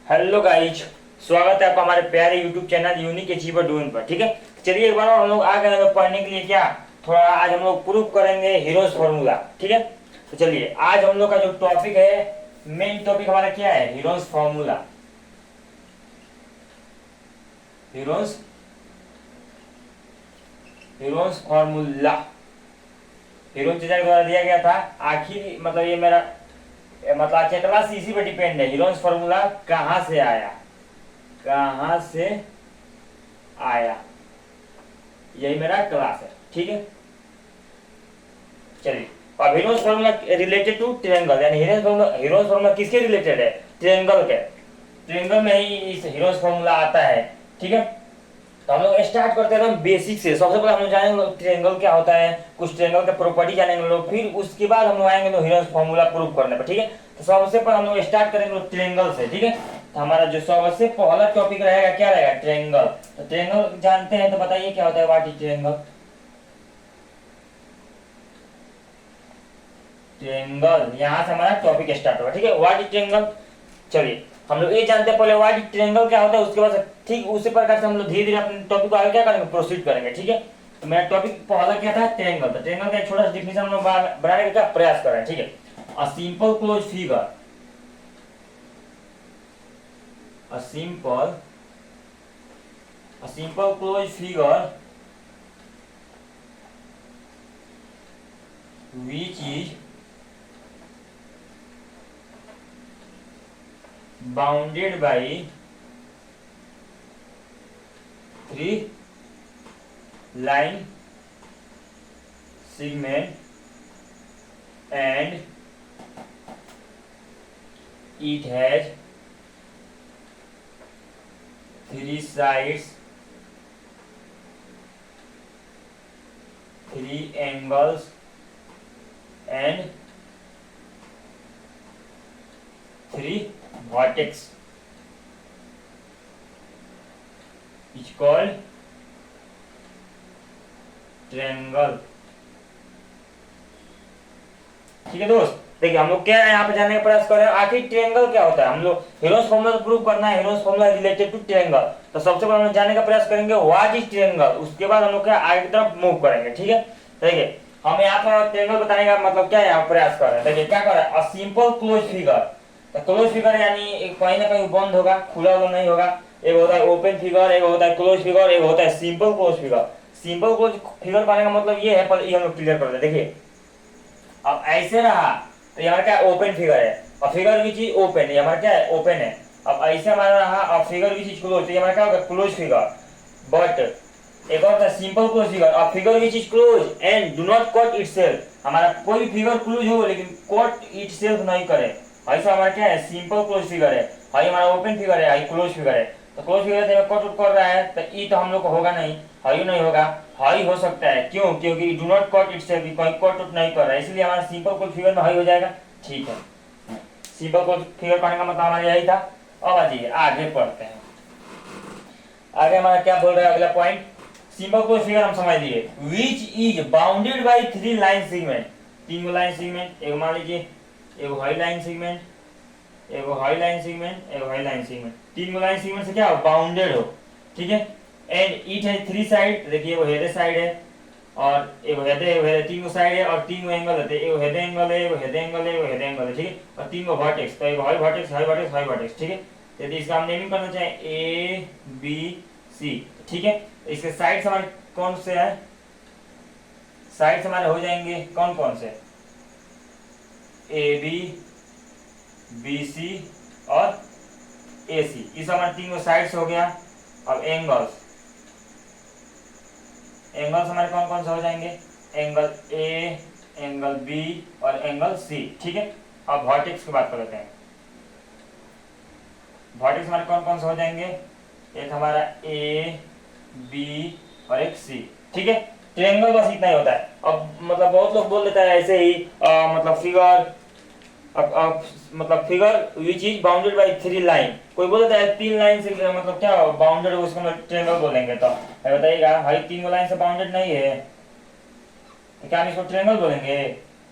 Hello guys, स्वागत है आपका हमारे प्यारे YouTube channel unique achiever doing पर। ठीक है, चलिए एक बार और हम लोग आ गए हैं पढ़ने के लिए। क्या थोड़ा आज हम लोग प्रूफ करेंगे हीरोज फॉर्मूला। ठीक है, तो चलिए आज हम लोग का जो टॉपिक है, मेन टॉपिक हमारा क्या है, Hero's formula. Heroes heroes formula heroes teacher द्वारा दिया गया था। आखिर मतलब ये मेरा मतलब अच्छा क्लास इसी पे डिपेंड है। हीरोज फॉर्मूला कहाँ से आया, कहाँ से आया, यही मेरा क्लास है। ठीक है, चलिए अब Hero's formula related to triangle, यानी हीरोज फॉर्मूला किसके रिलेटेड है, ट्रायंगल के। ट्रायंगल में ही इस हीरोज फॉर्मूला आता है। ठीक है, तो हम लोग स्टार्ट करते हैं एकदम बेसिक से। सबसे पहले हम लोग जानेंगे ट्रायंगल क्या होता है, कुछ ट्रायंगल के प्रॉपर्टी जानेंगे लोग, फिर उसके बाद हम लोग आएंगे तो हीरोज फॉर्मूला प्रूव करने पर। ठीक है, तो सबसे पहले हम लोग स्टार्ट करेंगे ट्रायंगल से। ठीक है, तो हमारा जो सबसे पहला टॉपिक रहेगा क्या रहेगा, ट्रायंगल। तो ट्रायंगल जानते हैं तो बताइए क्या होता है, व्हाट इज ट्रायंगल। ट्रायंगल, यहाँ से हमारा टॉपिक स्टार्ट होगा। ठीक है, व्हाट इज ट्रायंगल। चलिए हम लोग ये जानते हैं पहले व्हाट इज ट्रायंगल क्या होता है, उसके बाद ठीक उसी प्रकार से हम लोग धीरे धीरे अपने टॉपिक को आगे क्या करेंगे, प्रोसीड करेंगे। ठीक है, तो मेरा टॉपिक पहला क्या था, ट्रायंगल। तो ट्रायंगल का एक छोटा सा डिफिनेशन हम लोग बनाने का प्रयास कर रहे हैं। ठीक है, a simple close figure, a simple closed figure which is bounded by three line segment and it has three sides, three angles and three vertex is called triangle। ठीक है दोस्त, देखिए हम लोग क्या है यहाँ पे जानने का प्रयास कर रहे हैं, आखिर ट्रायंगल क्या होता है। हम लोग हीरोज फॉर्मूला प्रूव करना है, Hero's formula related to triangle. तो सबसे पहले हम जानने का प्रयास करेंगे व्हाट इज ट्रायंगल, उसके बाद हम लोग क्या आगे की तरफ मूव करेंगे। ठीक है, देखिए हम यहाँ पर ट्रायंगल बताने का मतलब क्या है, यहाँ प्रयास कर रहे हैं। देखिए क्या कर रहे हैं, अ सिंपल क्लोज फिगर। तो क्लोज फिगर यानी कहीं ना कहीं बंद होगा, खुला हुआ नहीं होगा। एक होता है ओपन फिगर, एक होता है क्लोज फिगर, एक होता है simple close figure. Simple close figure पाने का मतलब ये है, पर ये हम लोग क्लियर कर दें। देखिए अब ऐसे रहा तो ये हमारा क्या ओपन फिगर है, और फिगर विच इज ओपन, ये हमारा क्या है, ओपन है। अब ऐसे हमारा रहा, अब फिगर विच इज क्लोज, तो ये हमारा क्या होगा, क्लोज फिगर। बट एक और था सिंपल क्लोज फिगर, अब figure which is close and do not cut itself, हमारा कोई फिगर क्लोज हो लेकिन कट इटसेल्फ नहीं करे, ऐसा हमारा क्या है, सिंपल क्लोज फिगर है। हाई हमारा ओपन फिगर है, हाई क्लोज फिगर है। तो क्लोज फिगर से कट उट कर रहा है तो ई तो हम लोग को होगा नहीं, हाई नहीं होगा। हाई हो सकता है, क्यों, क्योंकि डू नॉट कट इटसेल्फ, कोई कट उट नहीं कर रहा है, इसलिए हमारा सिंपल क्लोज फिगर में हाई हो जाएगा। ठीक है, सिंपल क्लोज फिगर पाने का मतलब हमारा यही था। अब आइए आगे पढ़ते हैं। आगे हमारा क्या बोल रहा है अगला पॉइंट, सिंपल क्लोज फिगर हम समझ लिए, which is bounded by three line segment. तीन लाइन सेगमेंट, एक मान लीजिए एक हाई लाइन सेगमेंट, एक हाई लाइन सेगमेंट, एक हाई लाइन सेगमेंट, तीन लाइन सेगमेंट से क्या हो, बाउंडेड हो। ठीक है, एंड इट है थ्री साइड, देखिए वो हेड साइड है और एक हेड, तीन साइड है और तीन एंगल होते हैं, एक हेड एंगल है, एक हेड एंगल है, एक हेड एंगल है। ठीक है, और तीन वर्टेक्स, तो एक high vertex, high vertex, high vertex. ठीक है, यदि इसका हम नेमिंग करना चाहें ए बी सी। ठीक है, तो इसके साइड्स हमारे कौन से हैं, साइड्स हमारे हो जाएंगे कौन कौन से, ए बी, बी सी और ए सी, इस हमारे तीनों साइड्स हो गया। अब एंगल्स, एंगल्स हमारे कौन कौन से हो जाएंगे, एंगल ए, एंगल बी और एंगल सी। ठीक है, अब वर्टेक्स की बात कर लेते हैं। वर्टेक्स हमारे कौन कौन से हो जाएंगे, एक हमारा ए बी और एक सी। ठीक है, ट्रायंगल बस इतना ही होता है। अब मतलब बहुत लोग बोल देता है ऐसे ही मतलब फिगर, अब मतलब figure which is bounded by three line, कोई बोलता है तीन लाइन से मतलब क्या बाउंडेड है, उसको हम ट्रायंगल बोलेंगे। तो बताइएगा भाई तीन लाइन से बाउंडेड नहीं है तो क्या हम इसको ट्रायंगल बोलेंगे,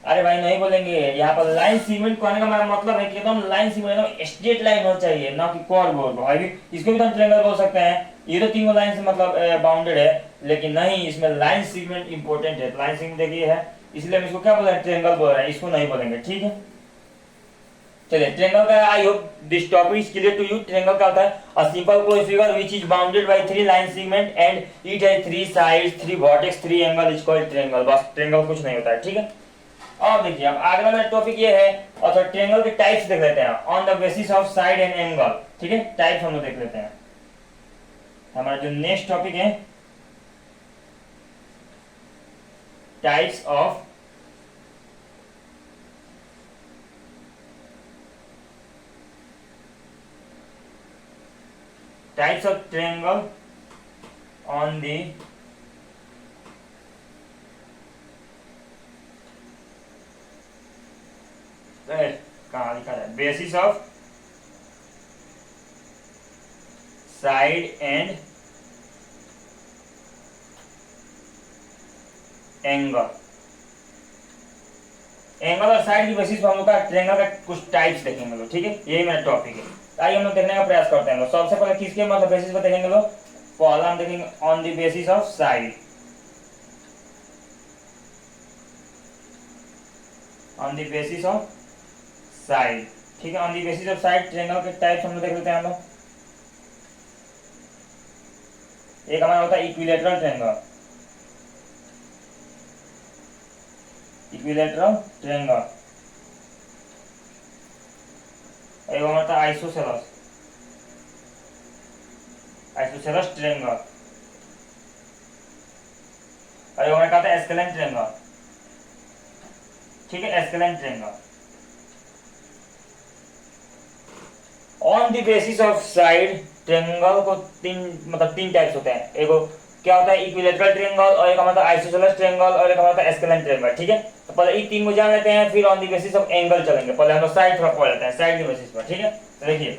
अरे भाई नहीं बोलेंगे, यहाँ पर लाइन सीगमेंट कहने का मेरा मतलब है कि एकदम लाइन सीगमेंट एकदम स्ट्रेट लाइन होना चाहिए, ना कि कर्व हो भाई। इसको भी तो हम ट्रायंगल बोल सकते हैं, ये तो तीनों लाइन से मतलब बाउंडेड है, लेकिन नहीं, इसमें लाइन सीगमेंट इंपॉर्टेंट है। लाइन सीगमेंट देखिए है, इसलिए हम इसको क्या बोल रहे हैं, ट्रायंगल बोल रहे हैं, इसको नहीं बोलेंगे, ठीक है। चलिए ट्रायंगल का, I hope this topic is clear to you. Triangle का होता है a simple closed figure which is bounded by 3 line segment and it has 3 sides, 3 vertex, 3 angle is called triangle. बस ट्रायंगल कुछ नहीं होता है, ठीक है। अब देखिए, अब अगला मेरा टॉपिक ये है, और तो ट्रायंगल के टाइप्स देख लेते हैं on the basis of side and angle, ठीक है। टाइप्स हम लोग देख लेते हैं। हमारा जो नेक्स्ट टॉपिक है, types of triangle on the कहाँ लिखा है, basis of side and angle. Angle और साइड की बेसिस पर हम लोग का ट्रायंगल का कुछ टाइप्स देखेंगे लोग, ठीक है। यही मेरा टॉपिक है, आइए हम लोग देखने का प्रयास करते हैं। सबसे पहले किसके मतलब बेसिस पर देखेंगे लोग, पहला हम देखेंगे on the basis of side, on the basis of side, ठीक है। On the basis of side triangle के टाइप्स हम लोग देख लेते हैं हम लोग। एक हमारा होता है इक्विलैटरल ट्रायंगल, इक्विलैटरल ट्रायंगल। एक हमारा था आइसोसेलेस, आइसोसेलेस ट्रायंगल। और हमारा क्या था, एस्केलेंट ट्रायंगल, ठीक है, scalene triangle. On the basis of side triangle को तीन टाइप्स होते हैं। एक क्या होता है, इक्विलैटरल ट्रायंगल, और एक हमारा आइसोसेलेस ट्रायंगल, और एक हमारा एस्केलेंट ट्रायंगल, ठीक है। तो पहले ये तीन को जान लेते हैं, फिर on the basis of angle चलेंगे। पहले हम लोग साइड थोड़ा पढ़ लेते हैं, साइड के बेसिस पर, ठीक है। तो देखिए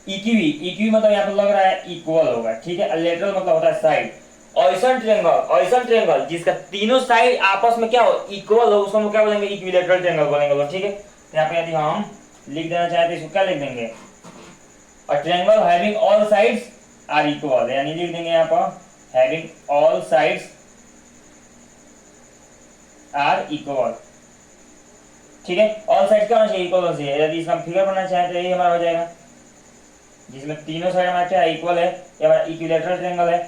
इक्वी, इक्वी मतलब यहाँ पर लग रहा है इक्वल होगा, ठीक है। लेटरल मतलब होता है साइड। ऑइसन ट्रायंगल, ऑइसन ट्रायंगल जिसका तीनों साइड आपस में क्या हो, इक्वल हो, उसको हम क्या बोलेंगे, इक्विलैटरल ट्रायंगल बोलेंगे, ठीक है। तो यहाँ पे यदि हम लिख देना चाहते हैं, इसको क्या लिख देंगे, a triangle having all sides are equal, यानी लिख देंगे यहाँ पर having all sides are equal, ठीक है। ऑल साइड्स क्या होना चाहिए, इक्वल होना चाहिए। यदि इसका हम फिगर बनाना चाहें तो यही हमारा हो जाएगा, जिसमें तीनों साइड हमारा क्या इक्वल है, ये हमारा इक्विलैटरल ट्रायंगल है।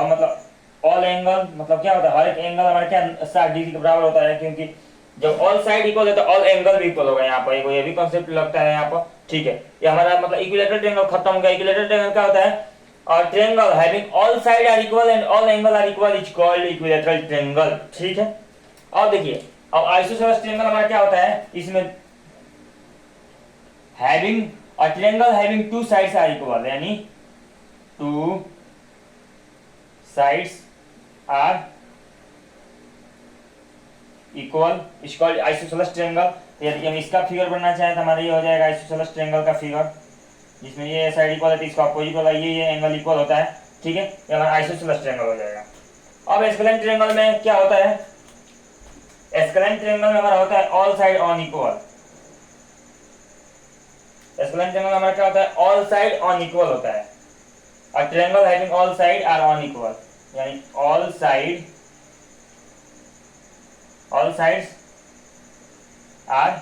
मतलब ऑल एंगल मतलब क्या होता है, हर एक एंगल हमारा क्या 60 डिग्री के बराबर होता है, क्योंकि जब ऑल साइड इक्वल है तो ऑल एंगल भी इक्वल होगा। यहाँ पर ये भी कॉन्सेप्ट लगता है यहाँ पर, ठीक है। ये हमारा मतलब इक्विलैटरल ट्रायंगल खत्म हो गया। इक्विलैटरल ट्रायंगल क्या होता है, और triangle having all side are equal and all angle are equal is called equilateral triangle, ठीक है। अब देखिए, अब आइसोसेलेस ट्रायंगल हमारा क्या होता है, इसमें having a triangle having two sides are equal, यानी two sides are equal is called isosceles triangle। यदि हम इसका फिगर बनना चाहें तो हमारा ये हो जाएगा isosceles triangle का फिगर, जिसमें ये साइड इक्वल है तो इसका अपोजिट वाला ये एंगल इक्वल होता है, ठीक है। ये हमारा isosceles triangle हो जाएगा। अब एस्केलेंट ट्रायंगल में क्या होता है, एस्केलेंट ट्रायंगल में हमारा होता है all side unequal. Scalene triangle हमारा क्या होता है, ऑल साइड ऑन इक्वल होता है। A triangle having all side are unequal, यानी all sides are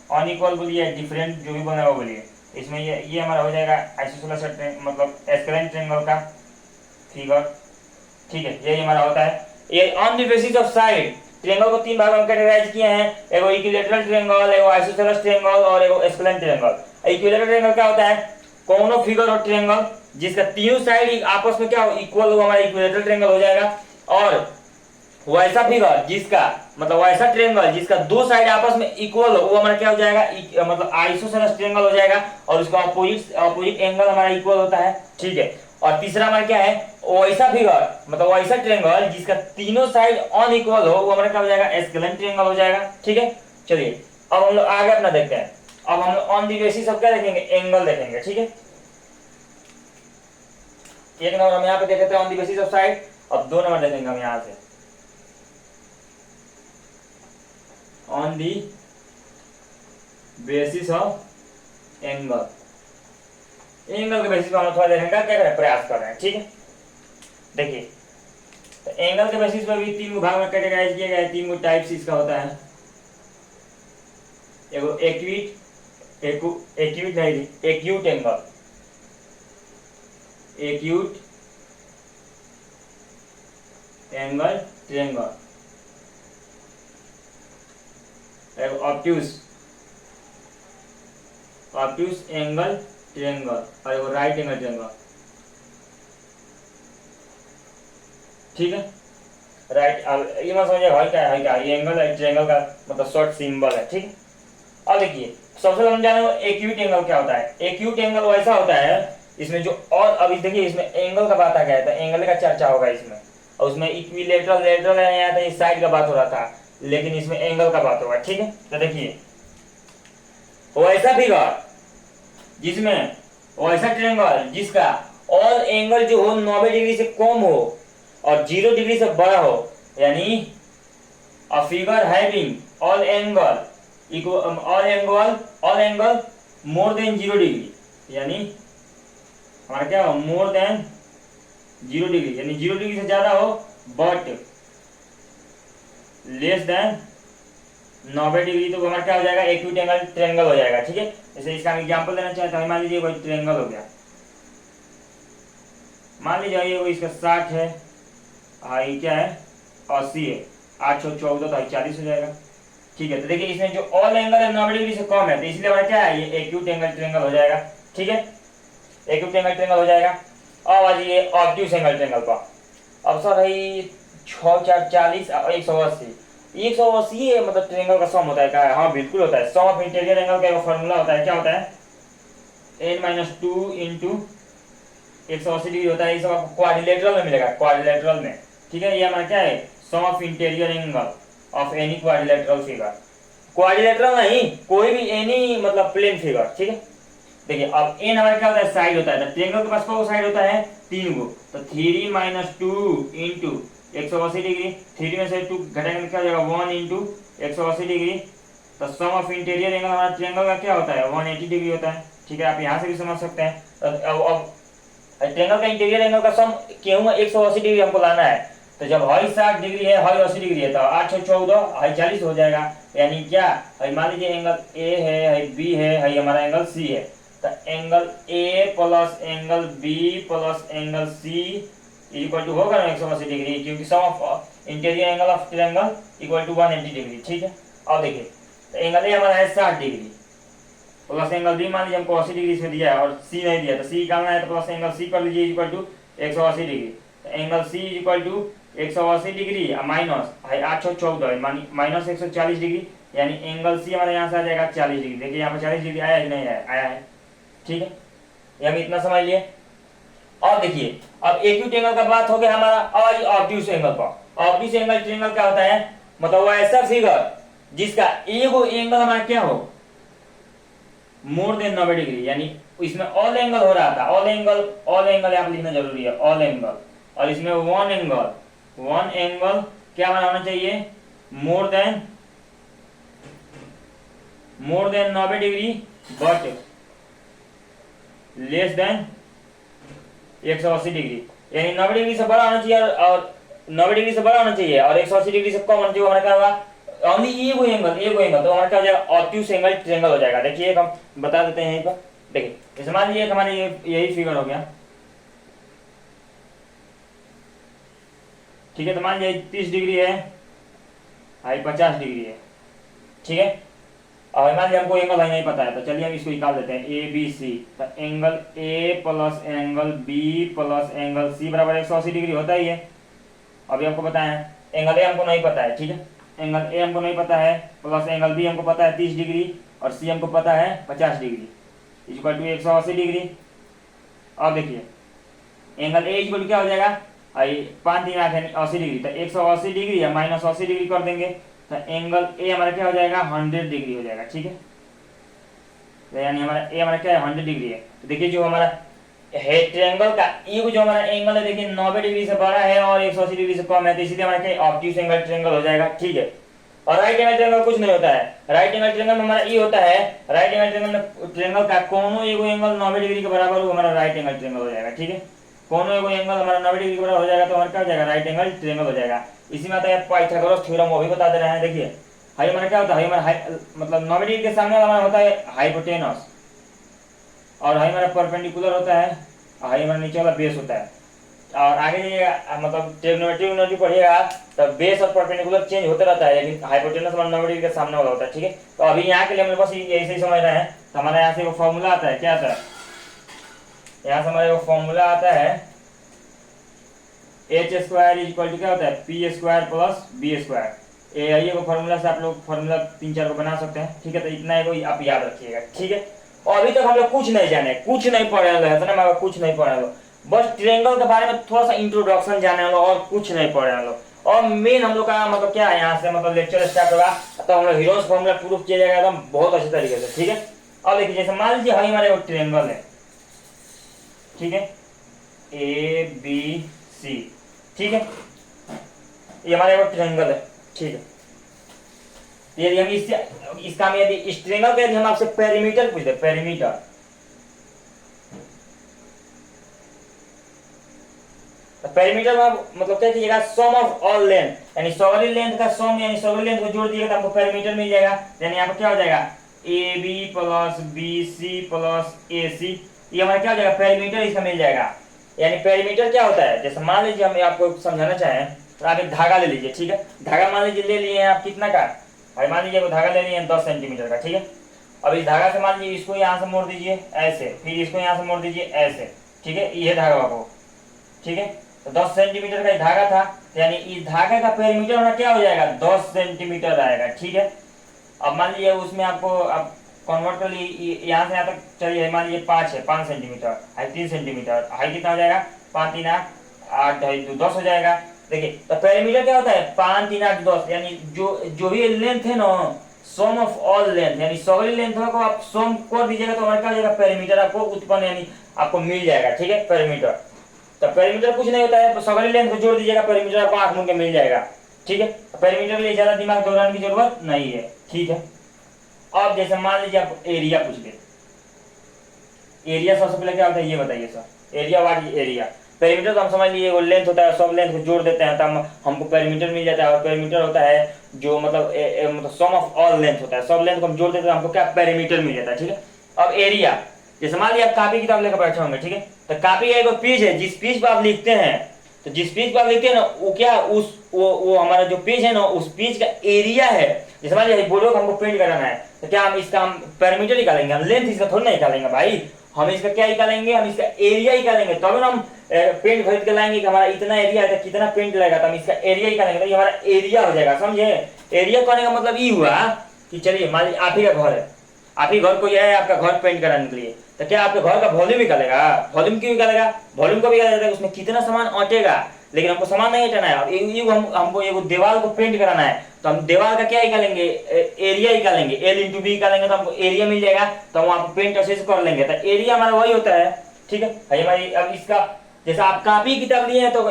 unequal बोलिए, डिफरेंट जो भी बना वो बोलिए। इसमें ये हमारा हो जाएगा आइसोसेलेस मतलब एस्केलेंट ट्रायंगल का फिगर, ठीक है। यही हमारा होता है। ये on the basis of side triangle को तीन भागों में कैटेगराइज किए हैं, एगो इक्विलैटरल ट्रायंगल, एगो आइसोसेलेस ट्रायंगल और एगो एस्केलेंट ट्रायंगल। इक्विलैटरल ट्रायंगल क्या होता है, कोनो फिगर और ट्रायंगल जिसका तीनों साइड आपस में क्या हो, इक्वल हो, हमारा इक्विलैटरल ट्रायंगल हो जाएगा। और वैसा फिगर जिसका मतलब वैसा ट्रायंगल जिसका दो साइड आपस में इक्वल हो, वो हमारा क्या हो जाएगा, मतलब आइसोसेलेस ट्रायंगल हो जाएगा, और उसका अपोजिट एंगल हमारा इक्वल होता है, ठीक है। और तीसरा हमारा क्या है, वैसा फिगर मतलब वैसा ट्रायंगल जिसका तीनों साइड ऑन इक्वल हो, वो हमारा क्या हो जाएगा, एस्केलेंट ट्रायंगल हो जाएगा, ठीक है। चलिए अब हम लोग आगे अपना देखते हैं। अब हम लोग ऑन द बेसिस ऑफ क्या देखेंगे, एंगल देखेंगे, ठीक है। एक नंबर हम यहाँ पे देख लेते हैं on the basis of side. अब दो नंबर देखेंगे हम यहाँ से on the basis of angle, angle के बेसिस पर हम थोड़ा देखने का क्या करें, प्रयास कर रहे हैं। ठीक है, देखिए तो एंगल के बेसिस पर भी 3 भाग में कैटेगराइज किया गया है। 3 टाइप्स इसका होता है, एगो एक्यूट नहीं, acute angle, acute angle triangle, एगो ऑब्ट्यूज एंगल ट्रायंगल, और एगो राइट एंगल ट्रायंगल। ठीक है, राइट। अब ये मत समझिए हल क्या है, ये एंगल है, ट्रायंगल का मतलब शॉर्ट सिंबल है। ठीक है, अब देखिए सबसे पहले हम जाने एक्यूट एंगल क्या होता है। एक्यूट एंगल वैसा होता है इसमें जो, और अभी देखिए इसमें एंगल का बात आ गया था, एंगल का चर्चा होगा इसमें, और उसमें इक्विलेटरल लेटरल है था, इस साइड का बात हो रहा था, लेकिन इसमें एंगल का बात होगा। ठीक है, तो देखिए वैसा फिगर जिसमें, वैसा ट्रायंगल जिसका ऑल एंगल जो हो 90 डिग्री से कम हो और 0 डिग्री से बड़ा हो, यानी a figure having all angle more than 0 degree, यानी हमारा क्या हो, मोर देन 0 डिग्री, यानी 0 डिग्री से ज्यादा हो बट लेस देन 90 डिग्री, तो हमारा क्या हो जाएगा, एक्यूट एंगल ट्रायंगल हो जाएगा। ठीक है, जैसे इसका एग्जांपल देना चाहते हैं, मान लीजिए कोई ट्रायंगल हो गया, मान लीजिए ये इसका 60 है, ये क्या है 80 है, 8 और 14 तो 40 हो जाएगा। ठीक है, तो देखिए इसमें जो ऑल एंगल है 90 डिग्री से कम है, तो इसलिए हमारा क्या है, ये एक्यूट एंगल ट्रायंगल हो जाएगा। ठीक है, एक्यूट एंगल ट्रायंगल हो जाएगा। अब आ जाइए ऑब्ट्यूज एंगल ट्रायंगल पर। अब सर है 6 4 40 और 180, 180 है मतलब ट्रायंगल का सम होता है क्या? हाँ बिल्कुल होता है। सम ऑफ इंटीरियर एंगल का फॉर्मूला होता है, क्या होता है, n-2 इंटू 180 डिग्री होता है। ये सब आपको क्वाड्रिलेटरल में मिलेगा, क्वाड्रिलेटरल में। ठीक है, ये हमारा क्या है, sum of interior angle of any quadrilateral figure, quadrilateral नहीं कोई भी एनी मतलब प्लेन फिगर। ठीक है, देखिए अब n हमारा क्या होता है, साइड होता है, तो ट्रायंगल के पास कौन साइड होता है, 3 गो, तो 3 - 2 इंटू 180 डिग्री, 3 में से 2 घटाएंगे क्या हो जाएगा, 1 इंटू 180 डिग्री। तो सम ऑफ इंटीरियर एंगल हमारा ट्रायंगल का क्या होता है, 180 डिग्री होता है। ठीक है, आप यहाँ से भी समझ सकते हैं। अब ट्रायंगल का इंटीरियर एंगल का सम क्यों 180 डिग्री हमको लाना है, तो जब हाई 60 डिग्री है, हाई 80 डिग्री है, तो 8 और 14 हाई 40 हो जाएगा। यानी क्या, मान लीजिए एंगल ए है, बी है, हमारा एंगल सी है, तो angle A plus angle B plus angle C equal to होगा ना 180 डिग्री, क्योंकि sum of interior angle of triangle equal to 180 degree. ठीक है, अब देखिए तो एंगल ए हमारा है 60 डिग्री प्लस एंगल बी मान लीजिए हमको 80 डिग्री से दिया है और सी नहीं दिया, तो सी निकालना है, तो प्लस एंगल सी कर लीजिए इक्वल टू 180 डिग्री। तो angle C equal to 180 degree minus 8 और 14 माइनस 140 डिग्री, यानी एंगल सी हमारे यहाँ से आ जाएगा 40 डिग्री। देखिए यहाँ पर 40 डिग्री आया है नहीं आया, आया है। ठीक है, ये हम इतना समझ लिए। और देखिए अब एक्यूट एंगल का बात हो गया हमारा, और ऑब्ट्यूज एंगल पर। ऑब्ट्यूज एंगल ट्रायंगल क्या होता है, मतलब वो ऐसा फिगर जिसका एगो एंगल हमारा क्या हो, मोर देन 90 डिग्री, यानी इसमें ऑल एंगल हो रहा था, ऑल एंगल यहाँ लिखना जरूरी है, ऑल एंगल, और इसमें वन एंगल क्या बना होना चाहिए, more than 90 degree but less than 180 degree, यानी 90 डिग्री से बड़ा होना चाहिए और 90 डिग्री से बड़ा होना चाहिए और 180 डिग्री से कम होना चाहिए। हमारा क्या होगा, ओनली एगो एंगल, तो हमारा क्या हो जाएगा, ऑब्ट्यूज एंगल ट्रायंगल हो जाएगा। देखिए हम बता देते हैं यहीं पर। देखिए जैसे मान लीजिए हमारे यही फिगर हो गया। ठीक है, तो मान लीजिए 30 डिग्री है, 50 डिग्री है। ठीक है, और मान लीजिए हमको एंगल नहीं पता है, तो चलिए हम इसको निकाल देते हैं, ए बी सी। तो angle A plus angle B plus angle C बराबर 180 डिग्री होता ही है। अभी आपको पता है एंगल ए हमको नहीं पता है। ठीक है, एंगल ए हमको नहीं पता है, प्लस एंगल बी हमको पता है 30 डिग्री और सी हमको पता है 50 डिग्री इक्वल टू 180 डिग्री। अब देखिए एंगल ए इक्वल टू क्या हो जाएगा, 5 3 8 80 डिग्री, तो 180 डिग्री या माइनस 80 डिग्री कर देंगे, तो एंगल ए हमारा क्या हो जाएगा, 100 डिग्री हो जाएगा। ठीक है, तो यानी हमारा ए हमारा क्या है, 100 डिग्री है। तो देखिए जो हमारा है ट्रायंगल का ये जो हमारा एंगल है, देखिए 90 डिग्री से बड़ा है और 180 डिग्री से कम है, तो इसीलिए हमारा क्या ऑब्ट्यूज एंगल ट्रायंगल हो जाएगा। ठीक है, और राइट एंगल ट्रायंगल कुछ नहीं होता है। राइट एंगल ट्रायंगल में हमारा ये होता है, राइट एंगल ट्रायंगल में ट्रायंगल का कोनो एगो एंगल 90 डिग्री के बराबर हो हमारा राइट एंगल ट्रायंगल हो जाएगा। ठीक है, कोनो एगो एंगल हमारा 90 डिग्री के बराबर हो जाएगा तो हमारा क्या हो जाएगा, राइट एंगल ट्रायंगल हो जाएगा। इसी में आता है पाइथागोरस थ्योरम, वो भी बता दे रहे हैं। देखिए हाई हमारा क्या होता है, हमारा मतलब 90 डिग्री के सामने हमारा होता है हाइपोटेनस, और हाई हमारा परपेंडिकुलर होता है, हाई हमारा नीचे वाला बेस होता है। और आगे जाइएगा मतलब ट्रिग्नोमेट्री पढ़िएगा तो बेस और परपेंडिकुलर चेंज होते रहता है, लेकिन हाइपोटेनस हमारा 90 डिग्री के सामने वाला होता है। ठीक है, तो अभी यहाँ के लिए हम लोग बस ऐसे ही समझ रहे हैं। तो हमारे यहाँ से वो फॉर्मूला आता है, क्या आता है, यहाँ से हमारे वो फॉर्मूला आता है H square is equal to क्या होता है, P square plus B square. ये को फॉर्मूला से आप लोग फॉर्मूला 3-4 को बना सकते हैं। ठीक है, तो इतना है आप याद रखिएगा। ठीक है, और अभी तक हम लोग कुछ नहीं जाने, कुछ नहीं पढ़े है ना, कुछ नहीं पढ़े लो, बस ट्रायंगल के बारे में थोड़ा सा इंट्रोडक्शन जाने वाला, और कुछ नहीं पढ़े लो। और मेन हम लोग का मतलब क्या है, यहाँ से मतलब लेक्चर स्टार्ट होगा तो हम लोग हीरोज फॉर्मूला प्रूफ किया जाएगा एकदम बहुत अच्छे तरीके से। ठीक है, अब देखिए जैसे मान लीजिए हमारे वो ट्रायंगल है, ठीक है, ए बी सी, ठीक है, ये हमारे वो ट्रायंगल है। ठीक है, यदि हम इसका हम यदि इस ट्रायंगल का यदि हम आपसे पेरीमीटर पूछ दे, पेरीमीटर, पेरीमीटर में मतलब क्या कीजिएगा, सम ऑफ ऑल लेंथ, यानी सगली लेंथ का सम, यानी सगली लेंथ को जोड़ दिएगा तो आपको पेरीमीटर मिल जाएगा। यानी यहाँ पर क्या हो जाएगा, A B plus B C plus A C, ये हमारा क्या हो जाएगा, पेरीमीटर इसका मिल जाएगा। यानी पेरीमीटर क्या होता है, जैसे मान लीजिए हम आपको समझाना चाहें तो आप एक धागा ले लीजिए। ठीक है, धागा मान लीजिए ले लिए हैं आप कितना का, भाई मान लीजिए धागा ले लिए हैं 10 सेंटीमीटर का। ठीक है, अब इस धागा से मान लीजिए इसको यहाँ से मोड़ दीजिए ऐसे, फिर इसको यहाँ से मोड़ दीजिए ऐसे। ठीक है, ये धागा को, ठीक है, तो 10 सेंटीमीटर का धागा था, यानी इस धागे का पेरीमीटर हमारा क्या हो जाएगा, 10 सेंटीमीटर आएगा। ठीक है, अब मान लीजिए उसमें आपको अब कन्वर्ट कर लिए, यहाँ से यहाँ तक चलिए, मान लीजिए 5 है, 5 सेंटीमीटर, हाई 3 सेंटीमीटर, हाई कितना हो जाएगा, 5 3 8 8 2 10 हो जाएगा। देखिए तो पेरीमीटर क्या होता है, 5 3 8 10, यानी जो भी लेंथ है ना, सम ऑफ ऑल लेंथ, यानी सगली लेंथ को आप सम कर दीजिएगा तो हमारा क्या हो जाएगा, पेरीमीटर आपको उत्पन्न यानी आपको मिल जाएगा। ठीक है, पेरीमीटर, तो पेरीमीटर कुछ नहीं होता है, सगली लेंथ को जोड़ दीजिएगा, पेरीमीटर आपको आंख मुंह के मिल जाएगा। ठीक है, पेरीमीटर के लिए ज्यादा दिमाग दौड़ाने की जरूरत नहीं है। ठीक है, अब जैसे मान लीजिए आप एरिया पूछ गए, एरिया सबसे पहले क्या होता है ये बताइए sir, area what is area. Perimeter तो हम समझ लिए वो लेंथ होता है, सब लेंथ को जोड़ देते हैं तो हमको पेरीमीटर मिल जाता है। और पेरीमीटर होता है जो मतलब सम ऑफ ऑल लेंथ होता है, सब लेंथ को हम जोड़ देते हैं हमको क्या, पेरीमीटर मिल जाता है। ठीक है, अब एरिया, जैसे मान लीजिए आप कापी किताब लेकर बैठे होंगे, ठीक है, तो कापी का एक पेज है, जिस पेज पर आप लिखते हैं, तो जिस पेज पर आप लिखते हैं ना वो क्या, उस वो हमारा जो पेज है ना, उस पेज का एरिया है। जैसे मान लीजिए बोलो हमको पेंट कराना है, तो क्या हम इसका हम पेरीमीटर निकालेंगे, हम लेंथ इसका थोड़ी ना निकालेंगे भाई, हम इसका क्या निकालेंगे, हम इसका एरिया निकालेंगे। तब ना हम पेंट खरीद के लाएंगे कि हमारा इतना एरिया है तो कितना पेंट लगेगा, तो हम इसका एरिया निकालेंगे, तो ये हमारा एरिया हो जाएगा। समझे, एरिया कहने का मतलब ये हुआ कि चलिए मान लीजिए आप ही का घर है, आप ही घर को यह है आपका घर पेंट कराने के लिए, तो क्या आपके घर का वॉल्यूम निकालेगा, वॉल्यूम क्यों निकालेगा, वॉल्यूम को भी निकालेगा, उसमें कितना सामान अटेगा, लेकिन हमको सामान नहीं हटाना है। अब हमको एक दीवार को पेंट कराना है तो हम दीवार का क्या निकालेंगे, एरिया निकालेंगे, एल इंटू बी निकालेंगे तो हमको एरिया मिल जाएगा, तो हम वहाँ पेंट असेस कर लेंगे, तो एरिया हमारा वही होता है। ठीक है, हमारी अब इसका जैसे आप कापी किताब लिए हैं तो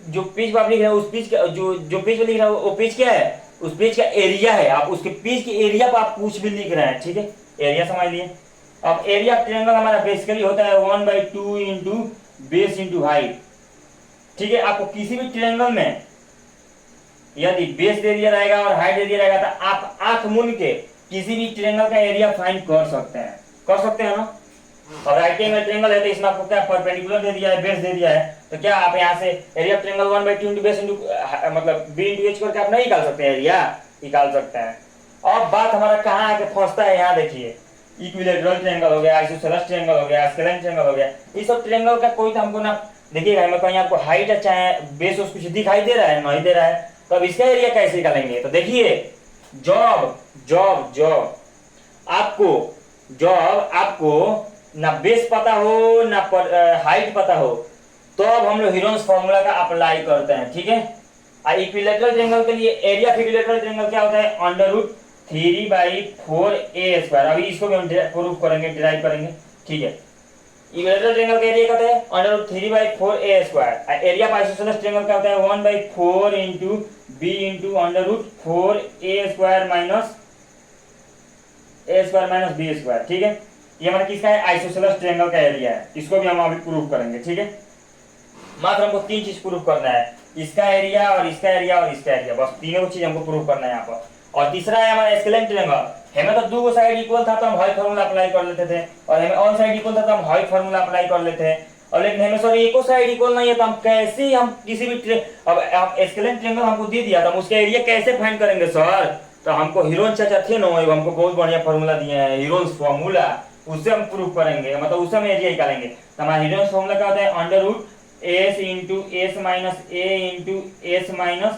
जो पेज पर आप लिख रहे हैं उस पेज का जो पेज पर लिख रहे हैं वो पेज क्या है, उस पेज का एरिया है, आप उसके पेज के एरिया पर आप कुछ भी लिख रहे हैं। ठीक है, एरिया समझ लिए। अब एरिया ट्रायंगल हमारा बेसिकली होता है 1/2 इंटू बेस इंटू हाइट। ठीक है, आपको किसी भी ट्रायंगल में यदि बेस दे दिया रहेगा और हाइट दे दिया रहेगा तो आप आंख मूंद के किसी भी ट्रायंगल का एरिया फाइंड कर सकते हैं ना। और राइट एंगल ट्रायंगल है तो इसमें आपको क्या परपेंडिकुलर दे दिया है, बेस दे दिया है, तो क्या आप यहाँ से area triangle 1/2 into base into मतलब बी इंटू एच करके आप नहीं निकाल सकते, एरिया निकाल सकते हैं। अब बात हमारा कहाँ आके फंसता है, यहाँ देखिए, इक्विलेटरल ट्रायंगल हो गया, आइसोसेलेस ट्रायंगल हो गया, स्केलर ट्रायंगल हो गया, ये सब ट्रायंगल का कोई तो हमको ना देखिएगा, हमें कहीं आपको हाइट अच्छा है, बेस उस कुछ दिखाई दे रहा है, नहीं दे रहा है, तो अब इसका एरिया कैसे निकालेंगे। तो देखिए जॉब आपको ना बेस पता हो ना हाइट पता हो, तो अब हम लोग हीरोन्स फॉर्मूला का अप्लाई करते हैं। ठीक है, इक्विलेटरल ट्रायंगल के लिए एरिया इक्विलेटरल ट्रायंगल क्या होता है, √3/4a²। अभी इसको भी हम प्रूफ करेंगे, डिराइव करेंगे। ठीक है, इक्विलेटरल ट्रायंगल का एरिया क्या होता है √3/4a²। Area of isosceles triangle क्या होता है 1/4 into B into √4a² minus a² - b²। ठीक है, ये हमारा किसका है आइसोसेलेस ट्रायंगल का एरिया है। इसको भी हम अभी प्रूव करेंगे। ठीक है, मात्र हमको तीन चीज प्रूव करना है, इसका एरिया और इसका एरिया और इसका एरिया, बस तीनों चीज हमको प्रूव करना है यहाँ पर। और तीसरा है हमारा स्केलेन ट्रायंगल। हमें तो दो साइड इक्वल था तो हम हाई फार्मूला अप्लाई कर लेते थे, और हमें ऑन साइड इक्वल था तो हम हाई फार्मूला अप्लाई कर लेते हैं। और लेकिन हमें सर एको साइड इक्वल नहीं है तो हम कैसे हम किसी भी अब स्केलेन ट्रायंगल हमको दे दिया तो हम उसका एरिया कैसे फाइंड करेंगे सर। तो हमको हीरोन चाचा थे ना, हमको बहुत बढ़िया फार्मूला दिए हैं हीरोन फार्मूला, उससे हम प्रूव करेंगे, मतलब उससे हम एरिया निकालेंगे। तो हमारा हीरोन फार्मूला क्या होता है √s into S minus A into S minus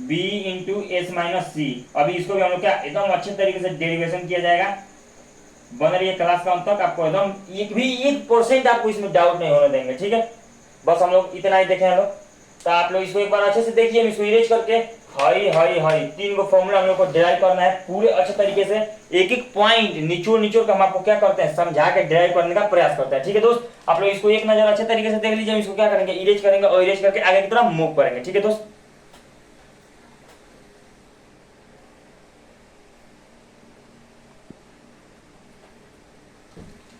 B into S minus C. अभी इसको भी हम लोग क्या एकदम अच्छे तरीके से डेरिवेशन किया जाएगा। बन रही है क्लास का अंत तक, आपको एकदम एक भी 1% आपको इसमें डाउट नहीं होने देंगे। ठीक है, बस हम लोग इतना ही देखे हम लोग। तो आप लोग इसको एक बार अच्छे से देखिए, हम इसको इरेज करके हाई तीन को फॉर्मूला हम लोग को डिराइव करना है पूरे अच्छे तरीके से। एक एक पॉइंट निचोड़ का हम आपको क्या करते हैं समझा के डिराइव करने का प्रयास करते हैं। ठीक है दोस्त, आप लोग इसको एक नजर अच्छे तरीके से देख लीजिए। हम इसको क्या करेंगे इरेज करेंगे और इरेज करके आगे की तरफ मूव करेंगे। ठीक है दोस्त,